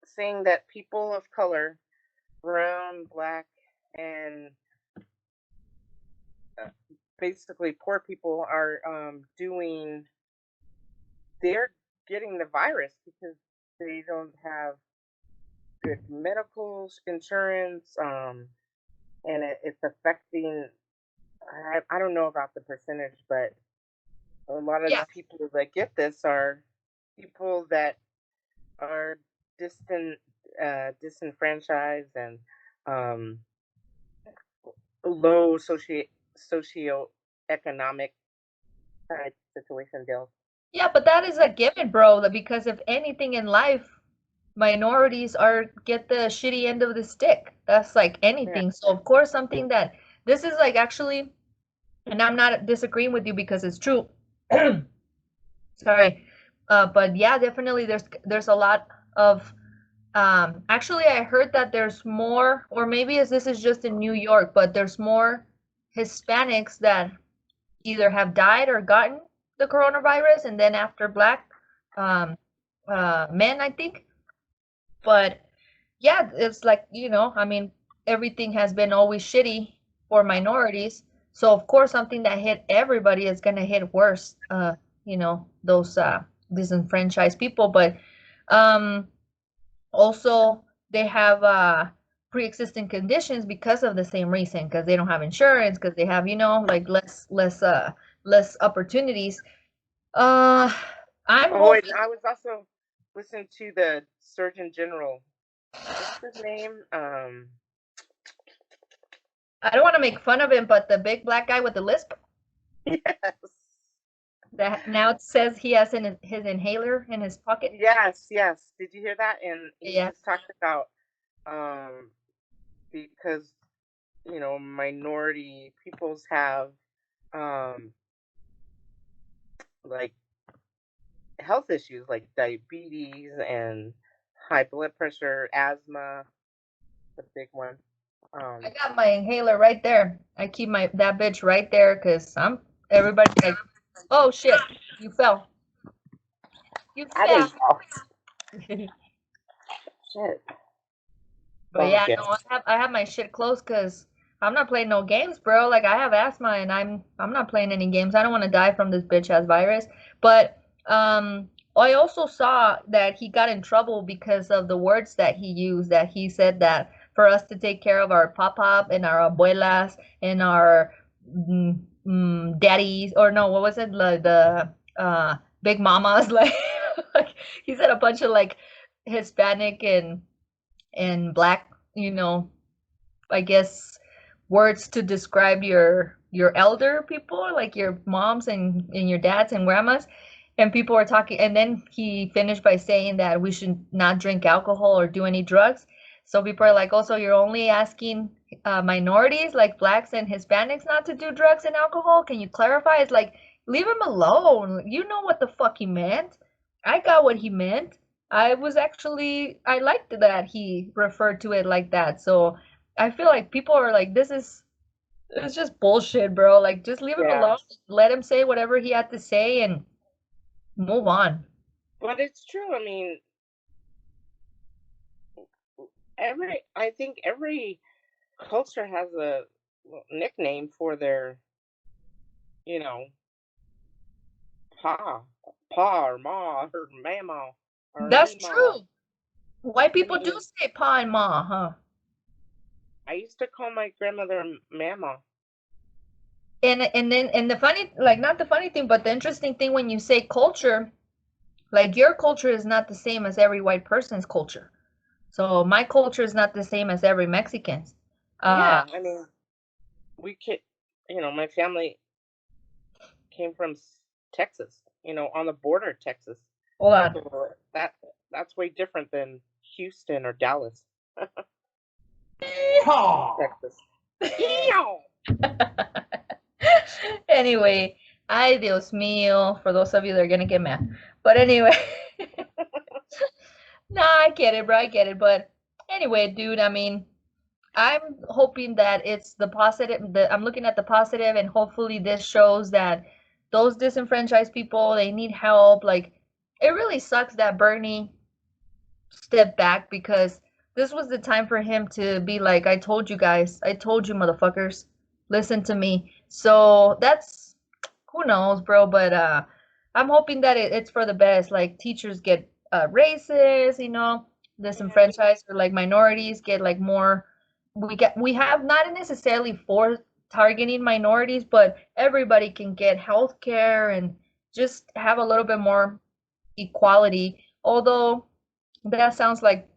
[SPEAKER 1] saying that people of color, brown, black, and basically poor people are doing. They're getting the virus because they don't have good medical insurance, and it's affecting. I don't know about the percentage, but a lot of
[SPEAKER 2] Yeah.
[SPEAKER 1] the people that get this are people that are disenfranchised and um, low socioeconomic type situation deals.
[SPEAKER 2] Yeah, but that is a given, bro, because if anything in life, minorities are get the shitty end of the stick. That's like
[SPEAKER 1] Yeah.
[SPEAKER 2] anything. So of course something that this is like actually, and I'm not disagreeing with you because it's true. Sorry. But yeah, definitely there's a lot of actually I heard that there's more, or maybe as this is just in New York, but there's more Hispanics that either have died or gotten the coronavirus, and then after black um, men, I think. But yeah, it's like, I mean, everything has been always shitty for minorities. So of course, something that hit everybody is gonna hit worse. Those disenfranchised people, but um, also they have pre-existing conditions because of the same reason, because they don't have insurance, because they have, like less opportunities. I'm
[SPEAKER 1] Oh, and
[SPEAKER 2] hoping.
[SPEAKER 1] I was also listening to the Surgeon General. What's his name?
[SPEAKER 2] I don't want to make fun of him, but the big black guy with the lisp
[SPEAKER 1] Yes.
[SPEAKER 2] that now it says he has his inhaler in his pocket.
[SPEAKER 1] Yes, yes. Did you hear that? And he
[SPEAKER 2] Yeah.
[SPEAKER 1] just talked about because minority peoples have like health issues like diabetes and high blood pressure, asthma, the big one.
[SPEAKER 2] I got my inhaler right there. I keep that bitch right there because everybody's like, oh shit, you fell. You
[SPEAKER 1] I
[SPEAKER 2] fell.
[SPEAKER 1] didn't know. Shit.
[SPEAKER 2] But
[SPEAKER 1] Oh
[SPEAKER 2] yeah,
[SPEAKER 1] yeah.
[SPEAKER 2] no, I have my shit closed because I'm not playing no games, bro. Like I have asthma and I'm not playing any games. I don't want to die from this bitch ass virus. But I also saw that he got in trouble because of the words that he used. That he said that for us to take care of our pop and our abuelas and our daddies, or no, what was it? The big mamas. Like he said a bunch of like Hispanic and black, I guess words to describe your elder people, like your moms and your dads and grandmas. And people were talking, and then he finished by saying that we should not drink alcohol or do any drugs. So people are like, also, you're only asking minorities like blacks and Hispanics not to do drugs and alcohol. Can you clarify? It's like, leave him alone. You know what the fuck he meant. I got what he meant. I liked that he referred to it like that. So I feel like people are like, it's just bullshit, bro. Like, just leave him
[SPEAKER 1] Yeah.
[SPEAKER 2] alone. Let him say whatever he had to say and move on.
[SPEAKER 1] But it's true. I mean, I think every culture has a nickname for their, you know, pa, or ma, or mama, or
[SPEAKER 2] That's
[SPEAKER 1] mima.
[SPEAKER 2] true. White
[SPEAKER 1] I
[SPEAKER 2] people do
[SPEAKER 1] mean,
[SPEAKER 2] say pa and ma, huh?
[SPEAKER 1] I used to call my grandmother mama.
[SPEAKER 2] And the funny, like, not the funny thing, but the interesting thing when you say culture, like your culture is not the same as every white person's culture. So my culture is not the same as every Mexican's.
[SPEAKER 1] Yeah, I mean, we could, my family came from Texas, on the border of Texas.
[SPEAKER 2] Hold on.
[SPEAKER 1] So that's way different than Houston or Dallas, Texas.
[SPEAKER 2] Anyway, ay Dios mío, for those of you that are gonna get mad. But anyway, nah, I get it, bro. I get it. But anyway, dude, I mean, I'm hoping that it's the positive. I'm looking at the positive, and hopefully this shows that those disenfranchised people, they need help. Like, it really sucks that Bernie stepped back, because this was the time for him to be like, I told you guys, I told you motherfuckers, listen to me. So that's, who knows, bro, but I'm hoping that it's for the best. Like, teachers get raises, disenfranchised, or like minorities get like more. We have not necessarily for targeting minorities, but everybody can get health care and just have a little bit more equality. Although that sounds like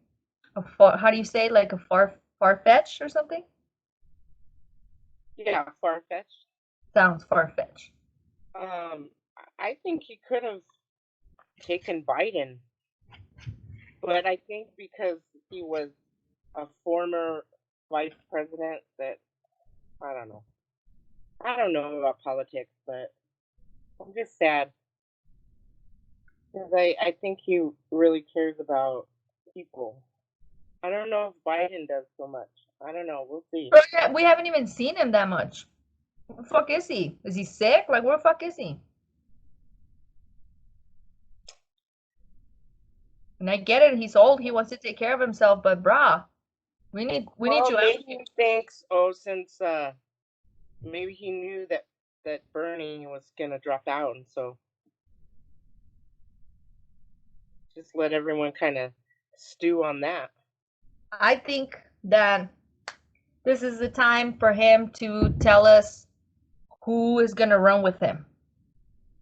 [SPEAKER 2] how do you say, like a far-fetched or something?
[SPEAKER 1] Yeah, far-fetched.
[SPEAKER 2] Sounds far-fetched.
[SPEAKER 1] I think he could have taken Biden, but I think because he was a former vice president that, I don't know. I don't know about politics, but I'm just sad. Because I think he really cares about people. I don't know if Biden does so much. I don't know. We'll see.
[SPEAKER 2] But yeah, we haven't even seen him that much. Where the fuck is he? Is he sick? Like, where the fuck is he? And I get it. He's old. He wants to take care of himself. But brah, we need you.
[SPEAKER 1] Maybe he thinks, since maybe he knew that Bernie was gonna drop out, and so just let everyone kind of stew on that.
[SPEAKER 2] I think that this is the time for him to tell us who is gonna run with him,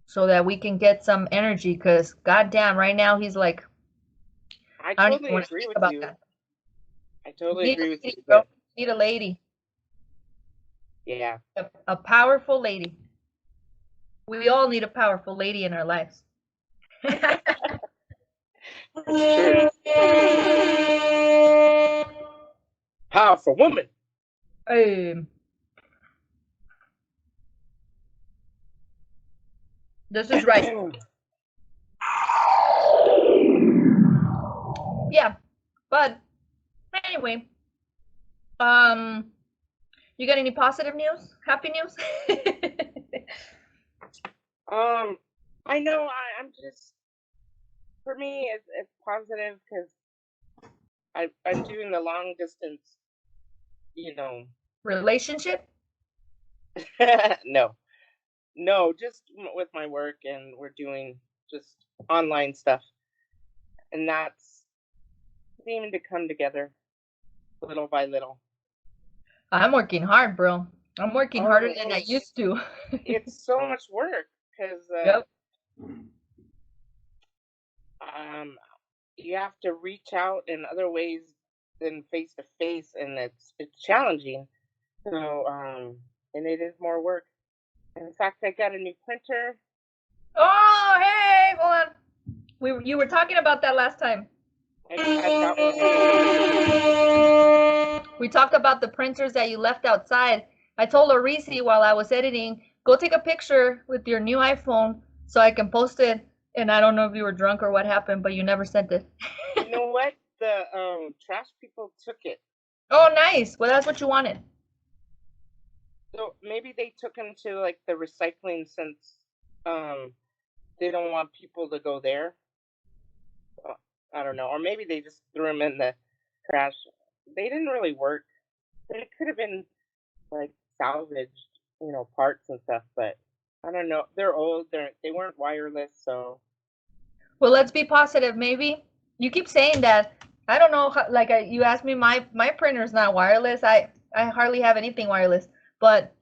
[SPEAKER 2] so that we can get some energy. Because goddamn, right now he's like,
[SPEAKER 1] I totally agree with you. I totally agree with you.
[SPEAKER 2] Bro. Need a lady.
[SPEAKER 1] Yeah.
[SPEAKER 2] A powerful lady. We all need a powerful lady in our lives.
[SPEAKER 1] True. Powerful woman.
[SPEAKER 2] This is right. Yeah, but anyway, you got any positive news? Happy news?
[SPEAKER 1] I know. I'm just, for me, it's positive because I'm doing the long distance.
[SPEAKER 2] Relationship?
[SPEAKER 1] No, just with my work, and we're doing just online stuff, and that's seeming to come together little by little.
[SPEAKER 2] I'm working hard, bro. I'm working harder than I used to.
[SPEAKER 1] It's so much work because
[SPEAKER 2] yep.
[SPEAKER 1] You have to reach out in other ways than face to face, and it's challenging. So and it is more work. In fact, I got a new printer.
[SPEAKER 2] Oh, hey, hold on. You were talking about that last time.
[SPEAKER 1] I got
[SPEAKER 2] one. We talked about the printers that you left outside. I told Larisa while I was editing, go take a picture with your new iPhone so I can post it. And I don't know if you were drunk or what happened, but you never sent it.
[SPEAKER 1] You know what? The trash people took it.
[SPEAKER 2] Oh, nice. Well, that's what you wanted.
[SPEAKER 1] So maybe they took them to like the recycling, since they don't want people to go there. I don't know. Or maybe they just threw them in the trash. They didn't really work. It could have been like salvaged, parts and stuff, but I don't know. They're old. They weren't wireless, so.
[SPEAKER 2] Well, let's be positive. Maybe you keep saying that. I don't know. Like you asked me, my printer's not wireless. I hardly have anything wireless. But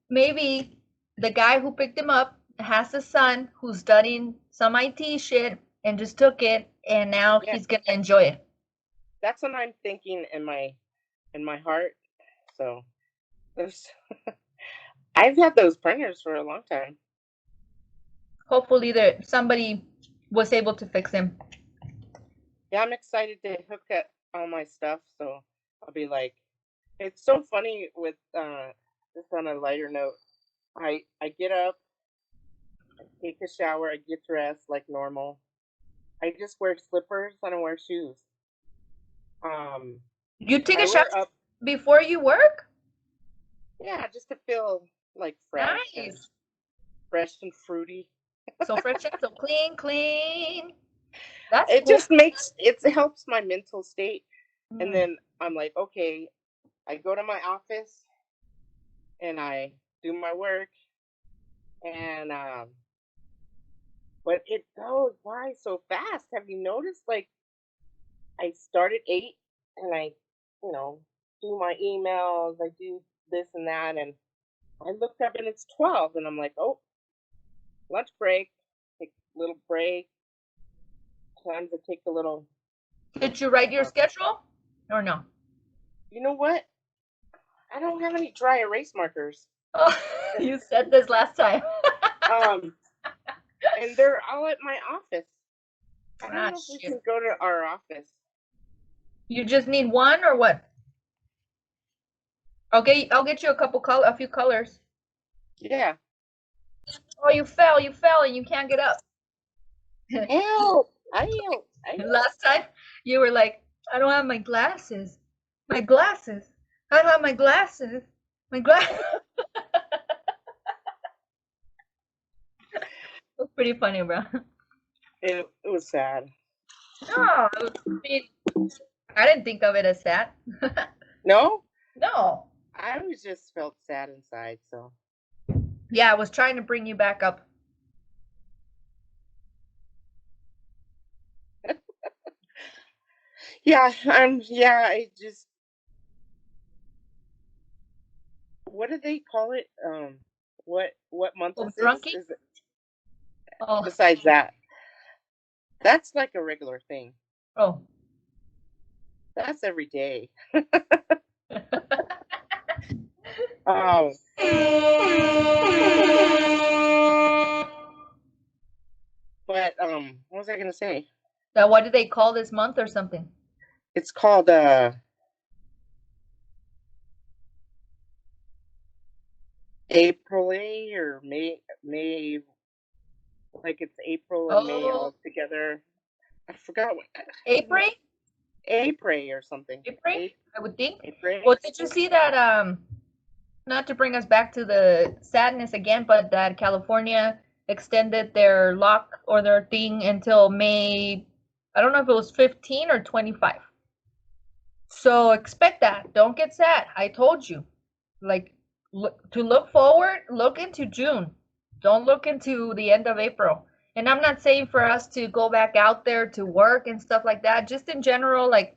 [SPEAKER 2] maybe the guy who picked him up has a son who's studying some IT shit and just took it, and now he's gonna enjoy it.
[SPEAKER 1] That's what I'm thinking in my heart. So there's I've had those printers for a long time.
[SPEAKER 2] Hopefully somebody was able to fix him.
[SPEAKER 1] Yeah, I'm excited to hook up all my stuff, so I'll be like, it's so funny with just on a lighter note. I get up, I take a shower, I get dressed like normal. I just wear slippers. I don't wear shoes.
[SPEAKER 2] You take a shower before you work?
[SPEAKER 1] Yeah, just to feel like fresh.
[SPEAKER 2] Nice.
[SPEAKER 1] fresh and fruity.
[SPEAKER 2] So fresh and so clean. That's
[SPEAKER 1] It
[SPEAKER 2] cool.
[SPEAKER 1] just makes it helps my mental state. And
[SPEAKER 2] Mm.
[SPEAKER 1] then I'm like, okay, I go to my office and I do my work, and but it goes by so fast. Have you noticed? Like, I start at 8 and I, you know, do my emails, I do this and that, and I looked up and it's 12, and I'm like, oh, lunch break, take a little break. Time to take a little.
[SPEAKER 2] Did you write your schedule or no?
[SPEAKER 1] You know what? I don't have any dry erase markers.
[SPEAKER 2] Oh, you said this last time.
[SPEAKER 1] And they're all at my office. I don't
[SPEAKER 2] Ah,
[SPEAKER 1] know if we
[SPEAKER 2] shit.
[SPEAKER 1] can go to our office.
[SPEAKER 2] You just need one or what? Okay, I'll get you a few colors.
[SPEAKER 1] Yeah.
[SPEAKER 2] Oh, you fell, and you can't get up.
[SPEAKER 1] Help! I
[SPEAKER 2] Last time you were like, I don't have my glasses. My glasses. I don't have my glasses. My glasses. It was pretty funny, bro.
[SPEAKER 1] It was sad.
[SPEAKER 2] No, I didn't think of it as sad.
[SPEAKER 1] No?
[SPEAKER 2] No.
[SPEAKER 1] I always just felt sad inside, so.
[SPEAKER 2] Yeah, I was trying to bring you back up.
[SPEAKER 1] Yeah, I just, what do they call it? What month is this?
[SPEAKER 2] Drunkie?
[SPEAKER 1] Is it
[SPEAKER 2] Oh.
[SPEAKER 1] besides that? That's like a regular thing.
[SPEAKER 2] Oh.
[SPEAKER 1] That's every day. But what was I gonna say?
[SPEAKER 2] So what do they call this month or something?
[SPEAKER 1] It's called April or May, like it's April and May all together. I forgot what.
[SPEAKER 2] April?
[SPEAKER 1] April or something.
[SPEAKER 2] April, I would think.
[SPEAKER 1] April.
[SPEAKER 2] Well, did you see that? Not to bring us back to the sadness again, but that California extended their lock or their thing until May. I don't know if it was 15 or 25. So expect that. Don't get sad. I told you. Like, to look forward, look into June. Don't look into the end of April. And I'm not saying for us to go back out there to work and stuff like that. Just in general, like,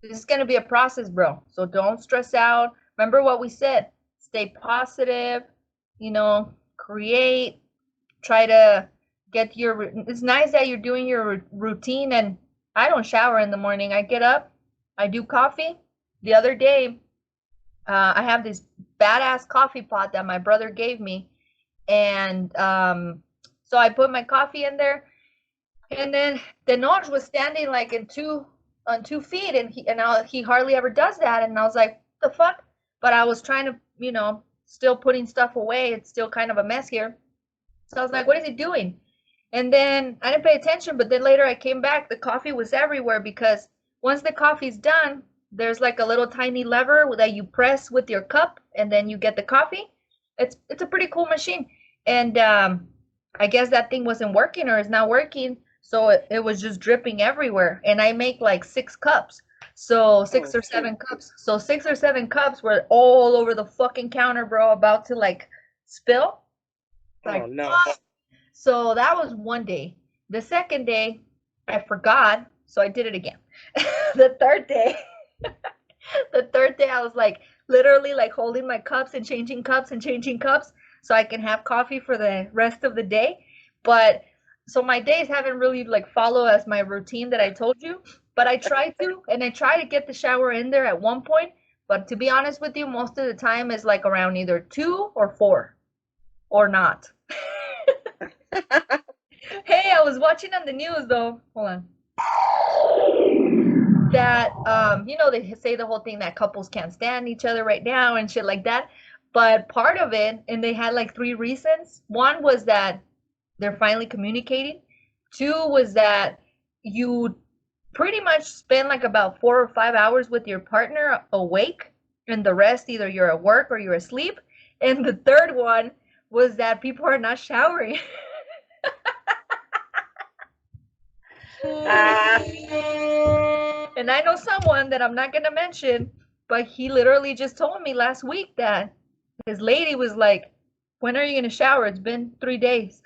[SPEAKER 2] this is going to be a process, bro. So don't stress out. Remember what we said. Stay positive, create, try to get it's nice that you're doing your routine. And I don't shower in the morning. I get up, I do coffee. The other day, I have this badass coffee pot that my brother gave me. And so I put my coffee in there. And then Denoj was standing like on 2 feet, and he hardly ever does that. And I was like, what the fuck? But I was trying to, still putting stuff away. It's still kind of a mess here. So I was like, what is he doing? And then I didn't pay attention, but then later I came back, the coffee was everywhere, because once the coffee's done, there's like a little tiny lever that you press with your cup, and then you get the coffee. It's a pretty cool machine. And I guess that thing wasn't working, or is not working. So it was just dripping everywhere. And I make like 6 cups. So 6 or 7 cups. So 6 or 7 cups were all over the fucking counter, bro, about to like spill. Like,
[SPEAKER 1] oh no.
[SPEAKER 2] Fuck. So that was one day. The second day, I forgot. So I did it again. The third day, I was like literally like holding my cups and changing cups so I can have coffee for the rest of the day. But so my days haven't really like follow as my routine that I told you, but I try to, and I try to get the shower in there at one point. But to be honest with you, most of the time is like around either 2 or 4 or not. Hey, I was watching on the news though. Hold on. That they say the whole thing that couples can't stand each other right now and shit like that. But part of it, and they had like 3 reasons. One was that they're finally communicating. 2 was that you pretty much spend like about 4 or 5 hours with your partner awake, and the rest either you're at work or you're asleep. And the third one was that people are not showering.
[SPEAKER 1] Ah,
[SPEAKER 2] And I know someone that I'm not gonna mention, but he literally just told me last week that his lady was like, "When are you gonna shower? It's been 3 days."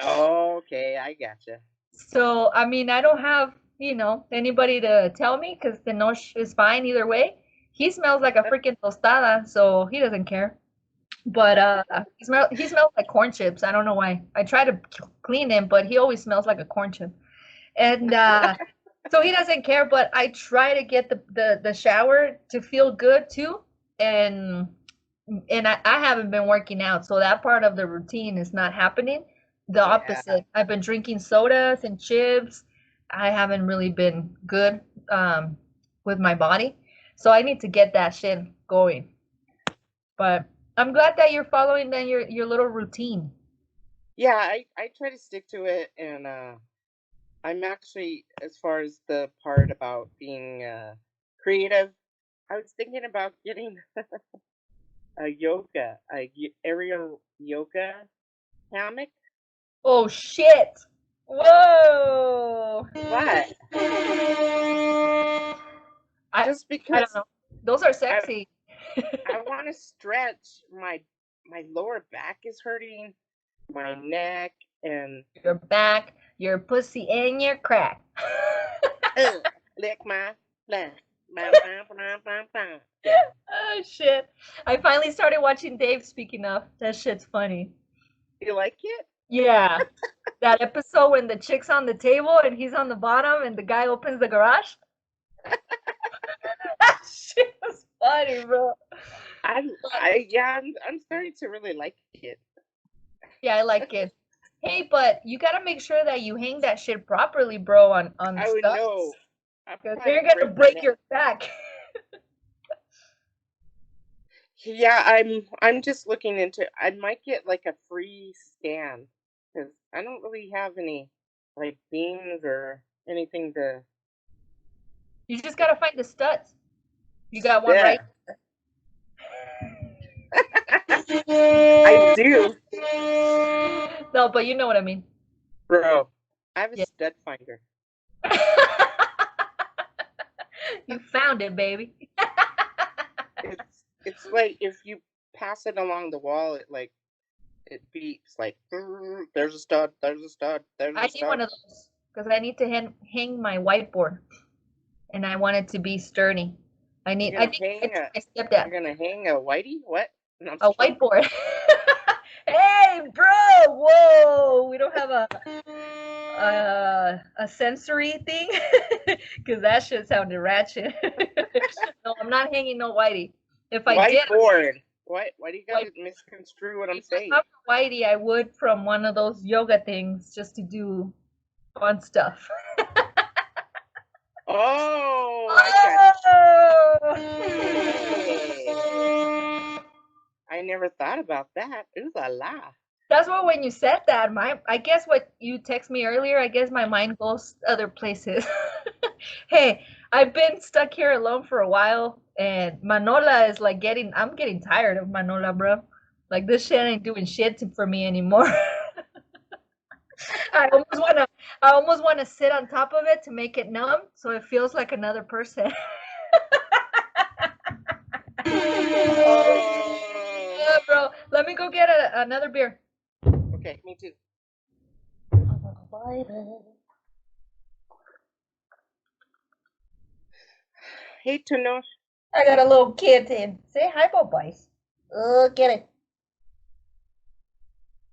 [SPEAKER 1] okay, I gotcha.
[SPEAKER 2] So I mean, I don't have anybody to tell me because the nosh is fine either way. He smells like a freaking tostada, so he doesn't care. But he smells like corn chips. I don't know why. I try to clean him, but he always smells like a corn chip. And so he doesn't care, but I try to get the shower to feel good too. And I haven't been working out, so that part of the routine is not happening. The
[SPEAKER 1] Yeah.
[SPEAKER 2] opposite. I've been drinking sodas and chips. I haven't really been good with my body. So I need to get that shit going. But I'm glad that you're following then your little routine.
[SPEAKER 1] Yeah, I try to stick to it, and I'm actually, as far as the part about being creative, I was thinking about getting a aerial yoga hammock.
[SPEAKER 2] Oh shit. Whoa.
[SPEAKER 1] What? Just
[SPEAKER 2] I don't
[SPEAKER 1] because
[SPEAKER 2] know. Those are
[SPEAKER 1] I
[SPEAKER 2] sexy.
[SPEAKER 1] I want to stretch my lower back is hurting, my neck, and
[SPEAKER 2] Your back, your pussy, and your crack.
[SPEAKER 1] lick my flat.
[SPEAKER 2] Oh shit. I finally started watching Dave, speaking of. That shit's funny.
[SPEAKER 1] You like it?
[SPEAKER 2] Yeah. That episode when the chick's on the table and he's on the bottom and the guy opens the garage. That shit was funny, bro.
[SPEAKER 1] I'm starting to really like it.
[SPEAKER 2] Yeah, I like it. Hey, but you gotta make sure that you hang that shit properly, bro, on
[SPEAKER 1] I would
[SPEAKER 2] stuff.
[SPEAKER 1] know. I'll
[SPEAKER 2] Because
[SPEAKER 1] probably
[SPEAKER 2] they're gonna
[SPEAKER 1] my
[SPEAKER 2] break
[SPEAKER 1] neck.
[SPEAKER 2] your back.
[SPEAKER 1] Yeah, I'm just looking into. I might get like a free stand because I don't really have any like beams or anything to.
[SPEAKER 2] You just gotta find the studs. You got one right.
[SPEAKER 1] There, I do,
[SPEAKER 2] No, but you know what I mean.
[SPEAKER 1] bro. I have a
[SPEAKER 2] Yeah.
[SPEAKER 1] stud finder.
[SPEAKER 2] You found it, baby.
[SPEAKER 1] It's like if you pass it along the wall, it beeps like there's a stud, there's a stud, there's
[SPEAKER 2] I
[SPEAKER 1] a
[SPEAKER 2] need one
[SPEAKER 1] stud.
[SPEAKER 2] of those because I need to hang my whiteboard, and I want it to be sturdy. I
[SPEAKER 1] You're
[SPEAKER 2] think
[SPEAKER 1] gonna
[SPEAKER 2] it's
[SPEAKER 1] hang a
[SPEAKER 2] my
[SPEAKER 1] you're
[SPEAKER 2] stepdad.
[SPEAKER 1] gonna hang a whitey? What? No, I'm
[SPEAKER 2] A
[SPEAKER 1] just kidding.
[SPEAKER 2] whiteboard. Hey, bro! Whoa! We don't have a sensory thing because that shit sounded ratchet. No, I'm not hanging no whitey. If I did,
[SPEAKER 1] Whiteboard. Why do you gotta
[SPEAKER 2] white,
[SPEAKER 1] misconstrue what I'm
[SPEAKER 2] if I
[SPEAKER 1] saying?
[SPEAKER 2] have a whitey, I would from one of those yoga things just to do fun stuff.
[SPEAKER 1] Oh, I got
[SPEAKER 2] Oh!
[SPEAKER 1] I never thought about that. Ooh la la.
[SPEAKER 2] That's what when you said that, I guess what you text me earlier, I guess my mind goes other places. Hey, I've been stuck here alone for a while, and Manola is like I'm getting tired of Manola, bro. Like this shit ain't doing shit for me anymore. I almost wanna sit on top of it to make it numb, so it feels like another person.
[SPEAKER 1] Oh.
[SPEAKER 2] Yeah, bro. Let me go get another beer.
[SPEAKER 1] Okay, me too. Hey Tanosh.
[SPEAKER 2] I got a little kitten. Say hi, boys. Get it.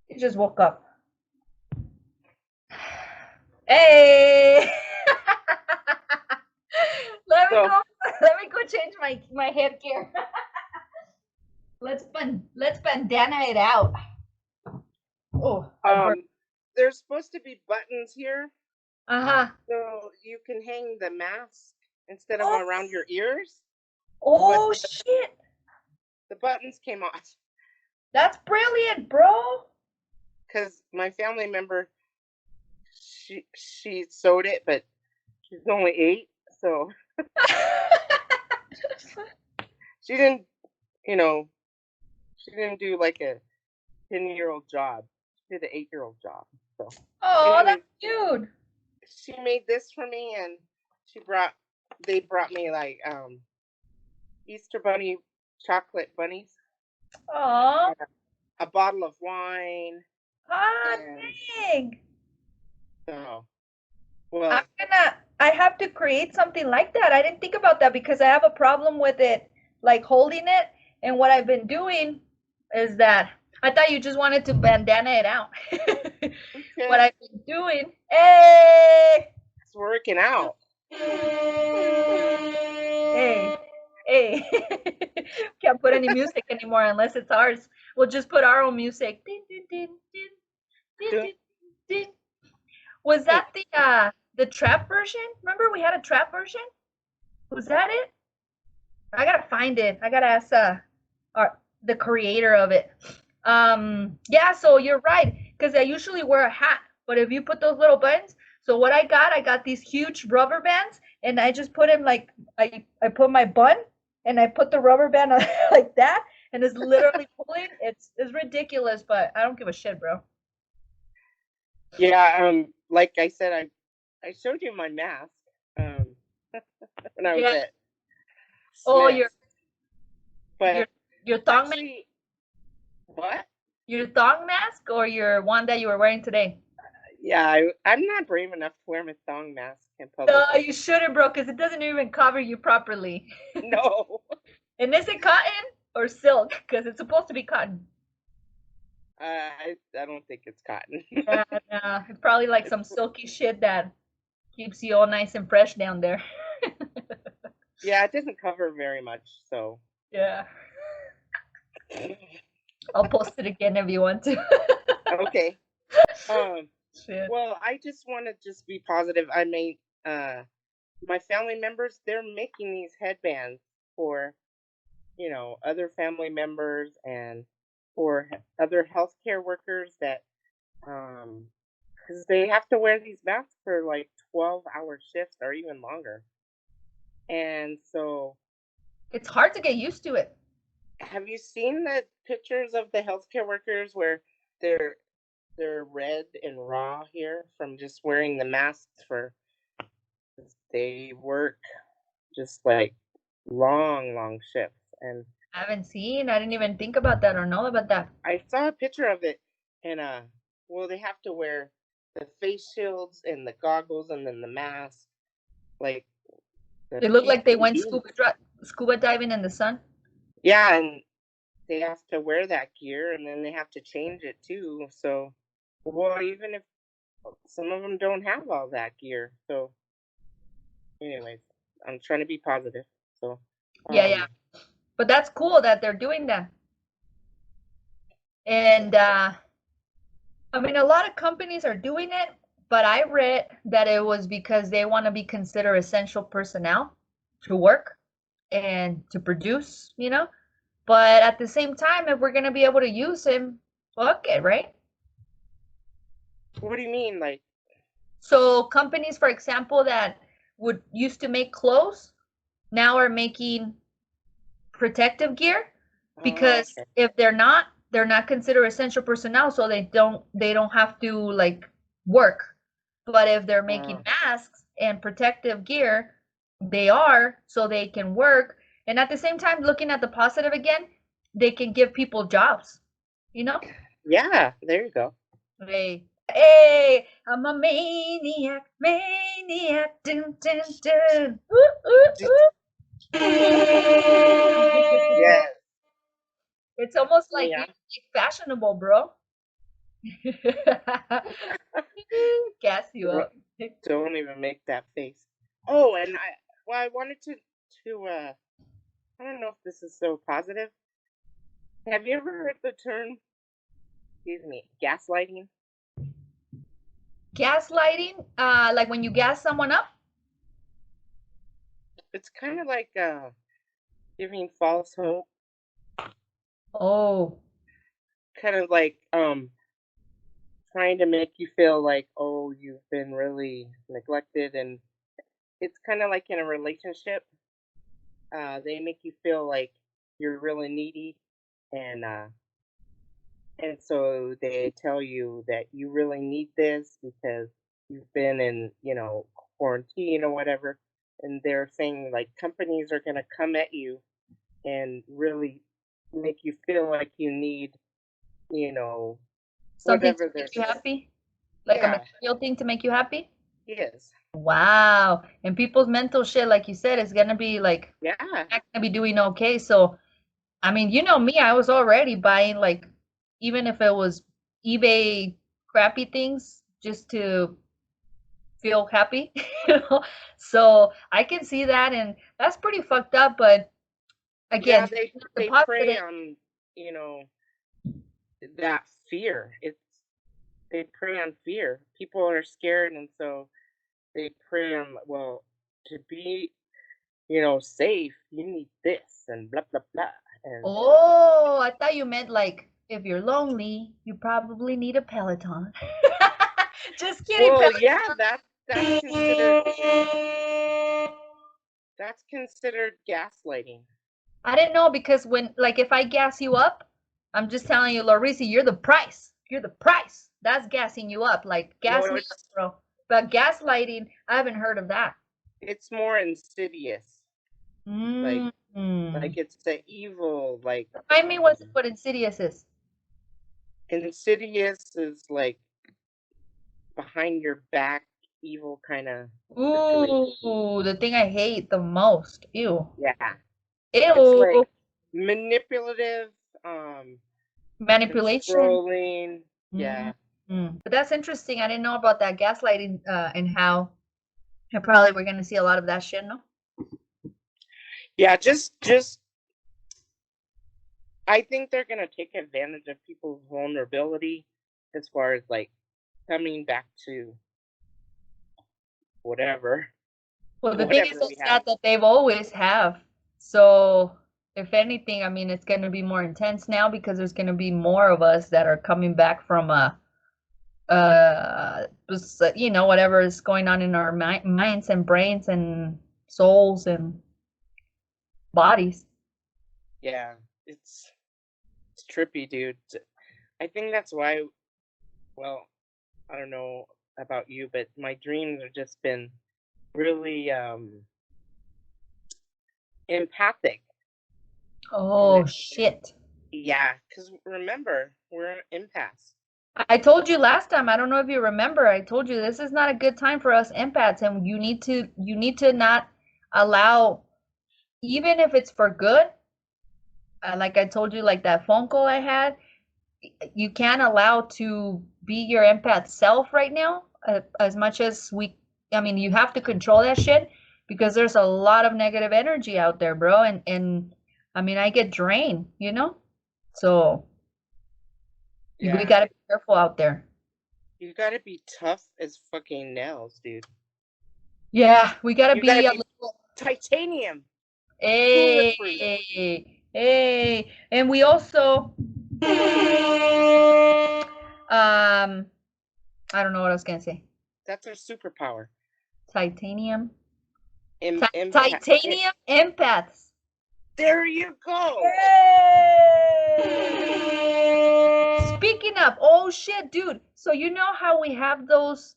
[SPEAKER 2] He just woke up. Hey! Let me
[SPEAKER 1] So
[SPEAKER 2] go. Let me go change my headgear. Let's bandana it out. Oh,
[SPEAKER 1] there's supposed to be buttons here,
[SPEAKER 2] uh-huh.
[SPEAKER 1] so you can hang the mask instead of
[SPEAKER 2] Oh,
[SPEAKER 1] around your ears.
[SPEAKER 2] oh
[SPEAKER 1] But
[SPEAKER 2] shit.
[SPEAKER 1] the buttons came off
[SPEAKER 2] That's brilliant, bro.
[SPEAKER 1] because my family member she sewed it, but she's only 8, so she didn't, you know, She didn't do like a 10-year-old job. She did an 8-year-old job. So
[SPEAKER 2] Oh,
[SPEAKER 1] anyway,
[SPEAKER 2] that's cute.
[SPEAKER 1] she made this for me, and they brought me like Easter bunny chocolate bunnies,
[SPEAKER 2] Oh,
[SPEAKER 1] a bottle of wine,
[SPEAKER 2] ah,
[SPEAKER 1] and
[SPEAKER 2] dang.
[SPEAKER 1] so well,
[SPEAKER 2] I have to create something like that. I didn't think about that because I have a problem with it, like holding it. And what I've been doing is that I thought you just wanted to bandana it out. What I've been doing, hey,
[SPEAKER 1] it's working out.
[SPEAKER 2] hey, hey. Can't put any music anymore unless it's ours. We'll just put our own music. Din, din, din, din, din, din, din. Was that the trap version? Remember we had a trap version? Was that it? I gotta find it. I gotta ask the creator of it. Yeah, so you're right, because I usually wear a hat, but if you put those little buttons, so what I got these huge rubber bands, and I just put them like I put my bun and I put the rubber band on like that, and it's literally pulling. It's ridiculous, but I don't give a shit, bro.
[SPEAKER 1] Yeah, like I said, I showed you my mask when I was at
[SPEAKER 2] Oh,
[SPEAKER 1] Smith's. But
[SPEAKER 2] your thong mask?
[SPEAKER 1] actually, what?
[SPEAKER 2] Your thong mask or your one that you were wearing today?
[SPEAKER 1] Yeah, I'm not brave enough to wear my thong mask in public.
[SPEAKER 2] No, you shouldn't, bro, because it doesn't even cover you properly.
[SPEAKER 1] No.
[SPEAKER 2] And is it cotton or silk? Because it's supposed to be cotton.
[SPEAKER 1] I don't think it's cotton.
[SPEAKER 2] Nah, it's probably like some silky shit that keeps you all nice and fresh down there.
[SPEAKER 1] Yeah, it doesn't cover very much, so.
[SPEAKER 2] Yeah. I'll post it again if you want to.
[SPEAKER 1] Okay.
[SPEAKER 2] Shit.
[SPEAKER 1] Well, I just want to just be positive. I made my family members, they're making these headbands for, other family members and for other healthcare workers that because they have to wear these masks for like 12-hour shifts or even longer. And so
[SPEAKER 2] it's hard to get used to it.
[SPEAKER 1] have you seen the pictures of the healthcare workers where they're red and raw here from just wearing the masks they work just like long shifts. And
[SPEAKER 2] I haven't seen. I didn't even think about that or know about that.
[SPEAKER 1] I saw a picture of it, and well, they have to wear the face shields and the goggles and then the mask, like
[SPEAKER 2] They look like they went
[SPEAKER 1] PPE.
[SPEAKER 2] scuba diving in the sun.
[SPEAKER 1] Yeah, and they have to wear that gear, and then they have to change it too. So, well, even if some of them don't have all that gear, so anyways, I'm trying to be positive. So,
[SPEAKER 2] Yeah. But that's cool that they're doing that. And I mean, a lot of companies are doing it, but I read that it was because they want to be considered essential personnel to work and to produce, But at the same time, if we're going to be able to use him, fuck it, right?
[SPEAKER 1] What do you mean, like?
[SPEAKER 2] So companies, for example, that would used to make clothes, now are making protective gear because if they're not considered essential personnel, so they don't have to like work. But if they're making masks and protective gear, they are, so they can work. And at the same time, looking at the positive again, they can give people jobs,
[SPEAKER 1] Yeah, there you go.
[SPEAKER 2] Hey, I'm a maniac, dun, dun, dun.
[SPEAKER 1] Yeah.
[SPEAKER 2] It's almost like fashionable, bro. Gas you up.
[SPEAKER 1] Don't even make that face. Oh, and I wanted to I don't know if this is so positive. Have you ever heard the term, gaslighting?
[SPEAKER 2] Gaslighting, like when you gas someone up?
[SPEAKER 1] It's kind of like giving false hope.
[SPEAKER 2] Oh.
[SPEAKER 1] Kind of like trying to make you feel like, oh, you've been really neglected, and it's kind of like in a relationship. They make you feel like you're really needy, and so they tell you that you really need this because you've been in, quarantine or whatever. And they're saying like companies are going to come at you and really make you feel like you need,
[SPEAKER 2] Something to
[SPEAKER 1] whatever
[SPEAKER 2] make
[SPEAKER 1] they're.
[SPEAKER 2] you happy? Like a
[SPEAKER 1] Yeah,
[SPEAKER 2] material thing to make you happy?
[SPEAKER 1] yes.
[SPEAKER 2] Wow. And people's mental shit, like you said, is gonna be like
[SPEAKER 1] Yeah.
[SPEAKER 2] not gonna be doing okay. So I mean, you know me, I was already buying like even if it was eBay crappy things just to feel happy, you know. So I can see that and that's pretty fucked up, but
[SPEAKER 1] Yeah,
[SPEAKER 2] again, the
[SPEAKER 1] they prey
[SPEAKER 2] positive.
[SPEAKER 1] on, that fear. They prey on fear. People are scared, and so they prey on, well, to be, safe, you need this and blah blah blah. And
[SPEAKER 2] Oh, I thought you meant like if you're lonely, you probably need a Peloton. Just kidding,
[SPEAKER 1] well,
[SPEAKER 2] Peloton.
[SPEAKER 1] yeah, that's considered gaslighting.
[SPEAKER 2] I didn't know because when like if I gas you up, I'm just telling you, Larisa, you're the price. You're the price. That's gassing you up. Like gas
[SPEAKER 1] No,
[SPEAKER 2] me up, bro. But gaslighting, I haven't heard of that.
[SPEAKER 1] it's more insidious. Like
[SPEAKER 2] Mm.
[SPEAKER 1] it's the evil, like
[SPEAKER 2] Remind me what insidious is.
[SPEAKER 1] insidious is like behind your back, evil kind of situation.
[SPEAKER 2] Ooh, the thing I hate the most. Ew.
[SPEAKER 1] Yeah, it's
[SPEAKER 2] Ew.
[SPEAKER 1] like manipulative,
[SPEAKER 2] Manipulation.
[SPEAKER 1] controlling. Yeah,
[SPEAKER 2] But that's interesting. I didn't know about that gaslighting and how probably we're gonna see a lot of that shit, no?
[SPEAKER 1] yeah. Just I think they're gonna take advantage of people's vulnerability as far as like coming back to whatever.
[SPEAKER 2] Well, the thing is
[SPEAKER 1] Whatever
[SPEAKER 2] so
[SPEAKER 1] we
[SPEAKER 2] sad
[SPEAKER 1] have.
[SPEAKER 2] that they've always have. So if anything, I mean, it's gonna be more intense now because there's gonna be more of us that are coming back from you know, whatever is going on in our minds and brains and souls and bodies.
[SPEAKER 1] Yeah, it's trippy, dude. I think that's why. Well, I don't know about you, but my dreams have just been really empathic.
[SPEAKER 2] Oh shit.
[SPEAKER 1] Yeah, because remember, we're empaths.
[SPEAKER 2] I told you last time, I don't know if you remember, I told you this is not a good time for us empaths and you need to not allow even if it's for good. Like I told you like that phone call I had, you can't allow to be your empath self right now as much as I mean, you have to control that shit because there's a lot of negative energy out there, bro, and I mean, I get drained, you know? So we
[SPEAKER 1] Yeah,
[SPEAKER 2] got to be careful out there.
[SPEAKER 1] you gotta be tough as fucking nails, dude.
[SPEAKER 2] Yeah, we gotta
[SPEAKER 1] You
[SPEAKER 2] be
[SPEAKER 1] gotta
[SPEAKER 2] a
[SPEAKER 1] be
[SPEAKER 2] little.
[SPEAKER 1] titanium, bulletproof.
[SPEAKER 2] Hey, and we also, I don't know what I was gonna say.
[SPEAKER 1] That's our superpower.
[SPEAKER 2] Titanium,
[SPEAKER 1] Empath.
[SPEAKER 2] titanium empaths.
[SPEAKER 1] There you go.
[SPEAKER 2] Speaking of, oh shit, dude. So you know how we have those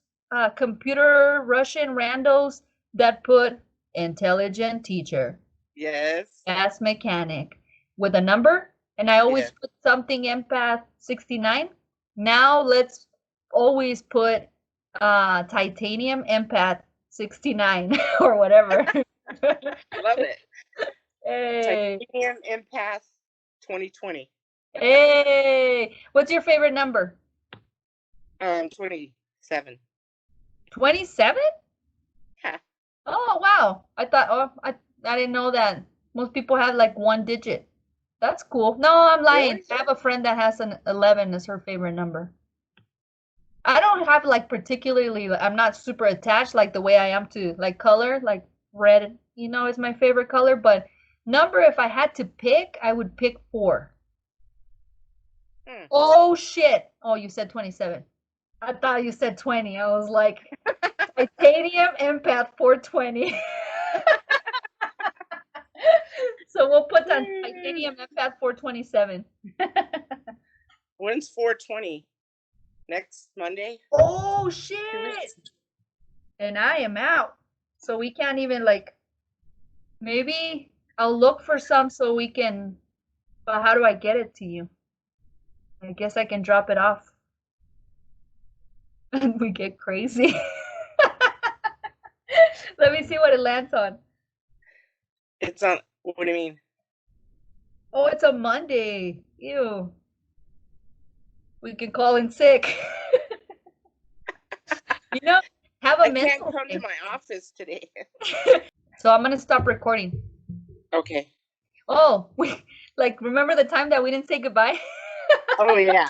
[SPEAKER 2] computer Russian randos that put intelligent teacher,
[SPEAKER 1] Yes.
[SPEAKER 2] gas mechanic with a number, and I always
[SPEAKER 1] Yes.
[SPEAKER 2] put something empath 69. Now let's always put titanium empath 69 or whatever.
[SPEAKER 1] Love it.
[SPEAKER 2] Hey.
[SPEAKER 1] Titanium empath 2020.
[SPEAKER 2] Hey, what's your favorite number?
[SPEAKER 1] 27.
[SPEAKER 2] 27? Oh, wow. I didn't know that. Most people have like one digit. That's cool. No, I'm lying.
[SPEAKER 1] Really?
[SPEAKER 2] I have a friend that has an 11 as her favorite number. I don't have like particularly, I'm not super attached like the way I am to like color, like red, you know, is my favorite color, but number, if I had to pick, I would pick 4. Oh shit. Oh, you said 27. I thought you said 20. I was like, titanium empath 420. So we'll put on Titanium Empath 427.
[SPEAKER 1] When's 420? Next Monday?
[SPEAKER 2] Oh
[SPEAKER 1] 2
[SPEAKER 2] shit!
[SPEAKER 1] weeks?
[SPEAKER 2] And I am out. So we can't even like. Maybe I'll look for some so we can. But how do I get it to you? I guess I can drop it off. And we get crazy. Let me see what it lands on.
[SPEAKER 1] It's on. What do you mean?
[SPEAKER 2] Oh, it's a Monday. Ew. We can call in sick. You know, have a
[SPEAKER 1] I can't
[SPEAKER 2] mental
[SPEAKER 1] come to
[SPEAKER 2] thing.
[SPEAKER 1] my office today.
[SPEAKER 2] So I'm gonna stop recording.
[SPEAKER 1] Okay.
[SPEAKER 2] Oh, like remember the time that we didn't say goodbye?
[SPEAKER 1] Oh yeah.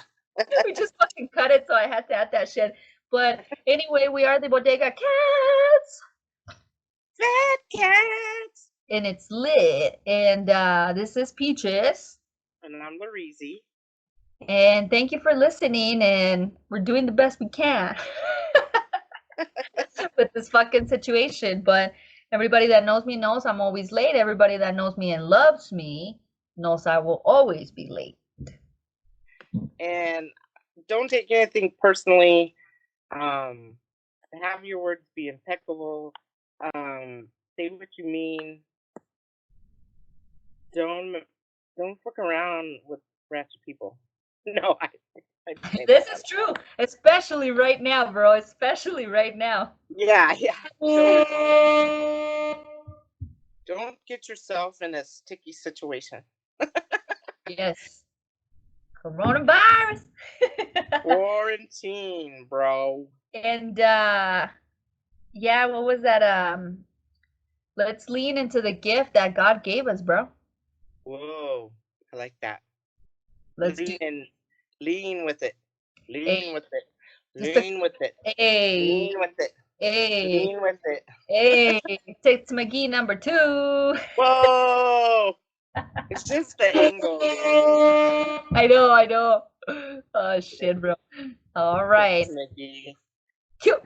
[SPEAKER 2] We just fucking cut it, so I had to add that shit. But anyway, we are the Bodega Cats,
[SPEAKER 1] Fat cats.
[SPEAKER 2] and it's lit. And this is Pchs.
[SPEAKER 1] And I'm Laureezy.
[SPEAKER 2] And thank you for listening. And we're doing the best we can with this fucking situation. But everybody that knows me knows I'm always late. Everybody that knows me and loves me knows I will always be late.
[SPEAKER 1] And don't take anything personally. Have your words be impeccable. Say what you mean. Don't fuck around with ratchet people. No,
[SPEAKER 2] This is true, especially right now, bro. Especially right now.
[SPEAKER 1] Yeah. Don't get yourself in a sticky situation.
[SPEAKER 2] Yes. Coronavirus.
[SPEAKER 1] Quarantine, bro.
[SPEAKER 2] And yeah, what was that? Let's lean into the gift that God gave us, bro.
[SPEAKER 1] Whoa, I like that.
[SPEAKER 2] Let's
[SPEAKER 1] lean with it. Lean with it.
[SPEAKER 2] Just a-
[SPEAKER 1] Lean with it.
[SPEAKER 2] Hey,
[SPEAKER 1] Lean with it.
[SPEAKER 2] hey,
[SPEAKER 1] Lean with it.
[SPEAKER 2] hey, Tits McGee #2.
[SPEAKER 1] Whoa! It's just the angle.
[SPEAKER 2] I know. Oh shit, bro. All right.
[SPEAKER 1] Tits McGee.
[SPEAKER 2] Cute.